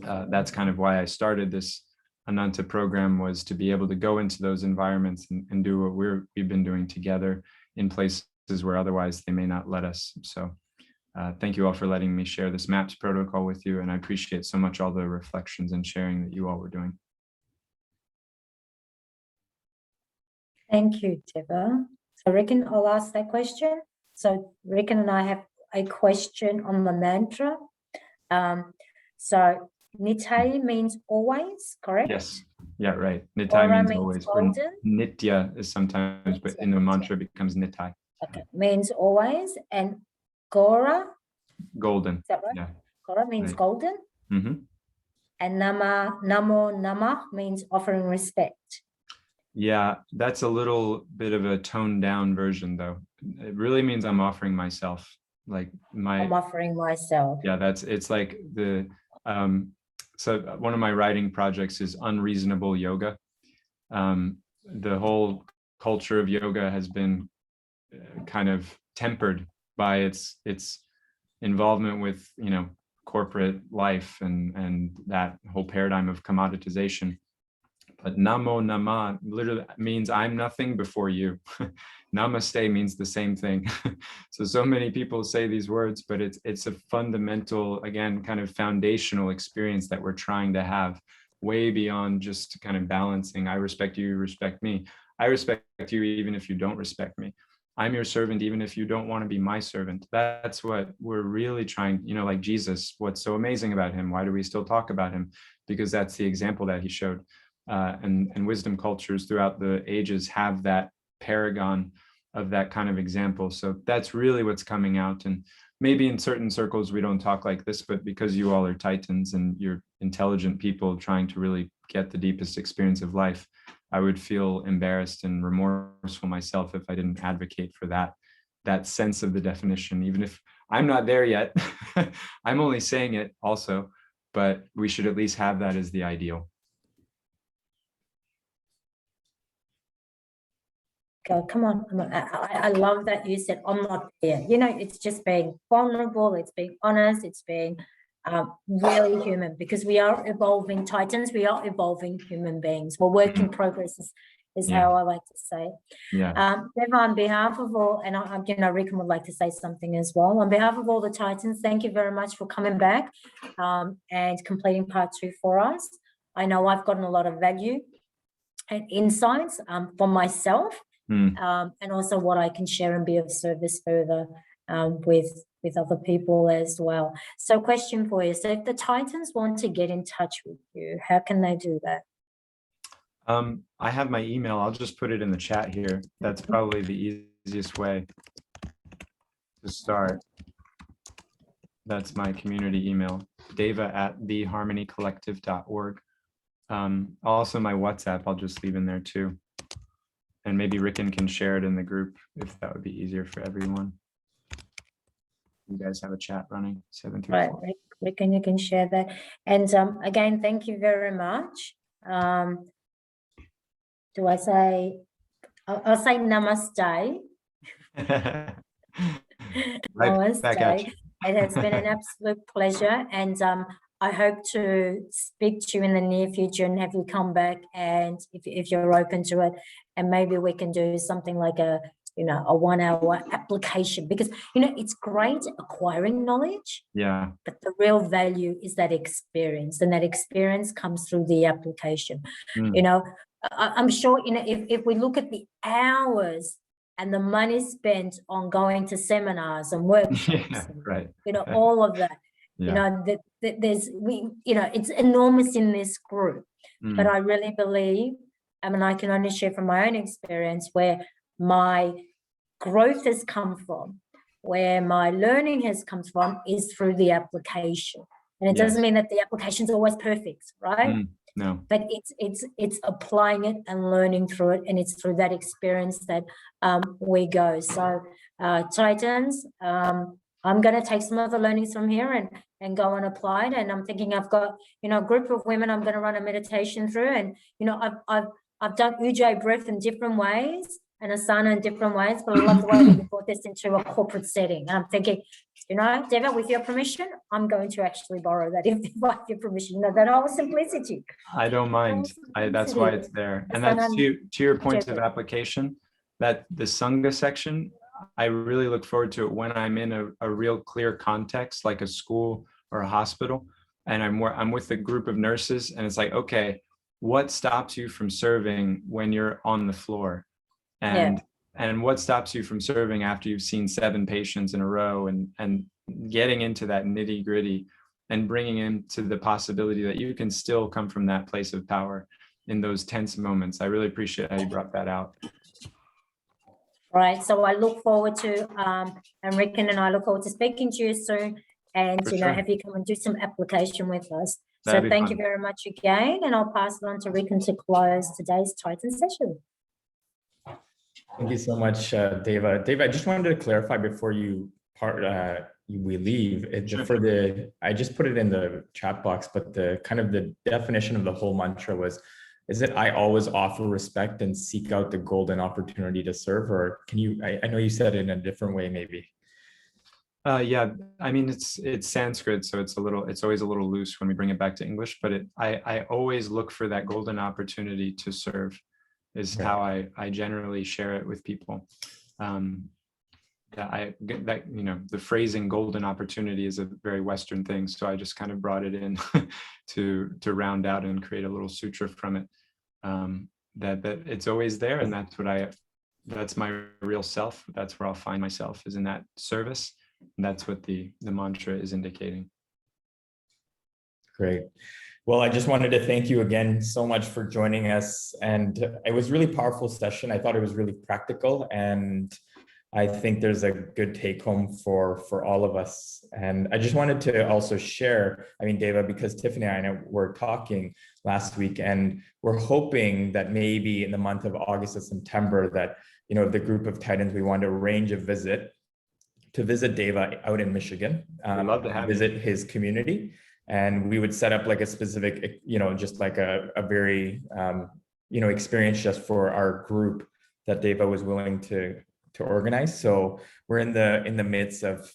that's kind of why I started this Ananta program, was to be able to go into those environments and do what we've been doing together in places where otherwise they may not let us. So thank you all for letting me share this MAPS protocol with you. And I appreciate so much all the reflections and sharing that you all were doing. Thank you, Deva. So Ricken, I'll ask that question. So Ricken and I have a question on the mantra. So Nitai means always, correct? Yes. Yeah, right. Nitai means always. Golden. Nitya is sometimes, but in the mantra it becomes Nitai. Okay, means always. And Gora? Golden. Is that right? Yeah. Gora means right. golden. Mm-hmm. And Namo Namah means offering respect. Yeah, that's a little bit of a toned down version though. It really means I'm offering myself. I'm offering myself. Yeah, it's like so one of my writing projects is unreasonable yoga. The whole culture of yoga has been kind of tempered by its involvement with corporate life and that whole paradigm of commoditization. But Namo Nama literally means I'm nothing before you. Namaste means the same thing. So many people say these words, but it's a fundamental, again, kind of foundational experience that we're trying to have, way beyond just kind of balancing. I respect you, you respect me. I respect you even if you don't respect me. I'm your servant even if you don't want to be my servant. That's what we're really trying, like Jesus. What's so amazing about him? Why do we still talk about him? Because that's the example that he showed. And wisdom cultures throughout the ages have that paragon of that kind of example. So that's really what's coming out. And maybe in certain circles we don't talk like this, but because you all are Titans and you're intelligent people trying to really get the deepest experience of life, I would feel embarrassed and remorseful myself if I didn't advocate for that sense of the definition, even if I'm not there yet. I'm only saying it also, but we should at least have that as the ideal. Go, come on. I love that you said, I'm not there. It's just being vulnerable, it's being honest, it's being really human, because we are evolving Titans, we are evolving human beings. We're work in progress is Yeah. how I like to say. Yeah. Deva, on behalf of all, and Ricken would like to say something as well. On behalf of all the Titans, thank you very much for coming back and completing part 2 for us. I know I've gotten a lot of value and insights for myself, and also what I can share and be of service further with other people as well. So question for you. So if the Titans want to get in touch with you, how can they do that? I have my email. I'll just put it in the chat here. That's probably the easiest way to start. That's my community email, deva@theharmonycollective.org. Also my WhatsApp, I'll just leave in there too. And maybe Ricken can share it in the group if that would be easier for everyone. You guys have a chat running, 734. Right, Ricken, you can share that. And again, thank you very much. Do I say, I'll say namaste. Namaste. It has been an absolute pleasure, and I hope to speak to you in the near future and have you come back, and if you're open to it, and maybe we can do something like a 1-hour application, because it's great acquiring knowledge, but the real value is that experience, and that experience comes through the application. I'm sure if we look at the hours and the money spent on going to seminars and workshops, all of that, it's enormous in this group. But I really believe, I can only share from my own experience where my growth has come from, where my learning has come from, is through the application. And it doesn't mean that the application is always perfect, right? No. But it's applying it and learning through it, and it's through that experience that we go. So Titans, I'm going to take some of the learnings from here and go and apply it. And I'm thinking I've got a group of women I'm going to run a meditation through, and I've done Ujjayi breath in different ways and asana in different ways, but I love the way that you brought this into a corporate setting. And I'm thinking, Deva, with your permission, I'm going to actually borrow that, if your permission, that whole simplicity. I don't mind. That's why it's there. And that's to your point of application, that the Sangha section, I really look forward to it when I'm in a real clear context, like a school or a hospital, and I'm with a group of nurses, and it's like, okay, what stops you from serving when you're on the floor? And what stops you from serving after you've seen 7 patients in a row, and getting into that nitty gritty and bringing into the possibility that you can still come from that place of power in those tense moments. I really appreciate how you brought that out. Right. So I look forward to, and Ricken and I look forward to speaking to you soon, and have you come and do some application with us. So thank you very much again, and I'll pass it on to Ricken to close today's Titan session. Thank you so much, Deva. Deva, I just wanted to clarify before we leave. I just put it in the chat box, but the kind of the definition of the whole mantra is it I always offer respect and seek out the golden opportunity to serve, or can you? I know you said it in a different way, maybe. Yeah, it's Sanskrit, so it's always a little loose when we bring it back to English. But I always look for that golden opportunity to serve. Is how I generally share it with people. The phrasing "golden opportunity" is a very Western thing, so I just kind of brought it in to round out and create a little sutra from it. That it's always there, and that's my real self. That's where I'll find myself, is in that service. And that's what the mantra is indicating. Great. Well, I just wanted to thank you again so much for joining us. And it was a really powerful session. I thought it was really practical, and I think there's a good take home for all of us. And I just wanted to also share, Deva, because Tiffany and I were talking last week, and we're hoping that maybe in the month of August or September that, the group of Titans, we want to arrange a visit to visit Deva out in Michigan. I'd love to visit his community. And we would set up like a specific, just like a very, experience just for our group that Deva was willing to organize. So we're in the midst of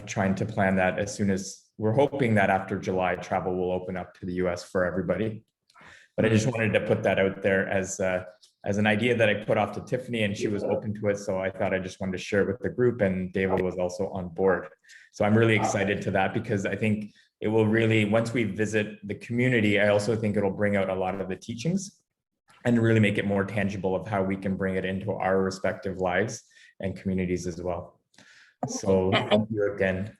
trying to plan that. As soon as we're hoping that after July, travel will open up to the US for everybody. But I just wanted to put that out there as an idea that I put off to Tiffany, and she was open to it. So I thought I just wanted to share it with the group, and Deva was also on board. So I'm really excited to that, because I think it will really, once we visit the community, I also think it'll bring out a lot of the teachings and really make it more tangible of how we can bring it into our respective lives and communities as well. So thank you again.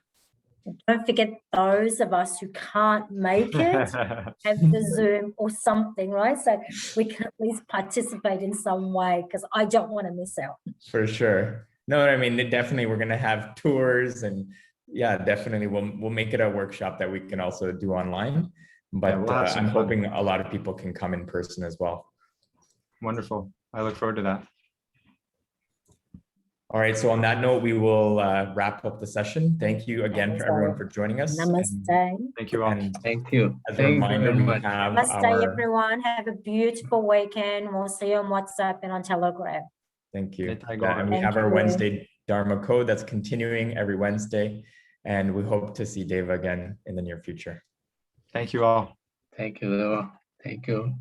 Don't forget those of us who can't make it, have the Zoom or something, right? So we can at least participate in some way, because I don't want to miss out. For sure. No, I mean, definitely we're going to have tours, and yeah, definitely we'll make it a workshop that we can also do online. But Yeah, I'm hoping a lot of people can come in person as well. Wonderful. I look forward to that. All right. So on that note, we will wrap up the session. Thank you again for everyone for joining us. Namaste. Thank you all. And Thank you. as a Thank you reminder, very we much. have Namaste, everyone. Have a beautiful weekend. We'll see you on WhatsApp and on Telegram. Thank you. Nitai Yeah, and we Thank have our you. Wednesday Dharma Code that's continuing every Wednesday. And we hope to see Deva again in the near future. Thank you all. Thank you, Deva. Thank you.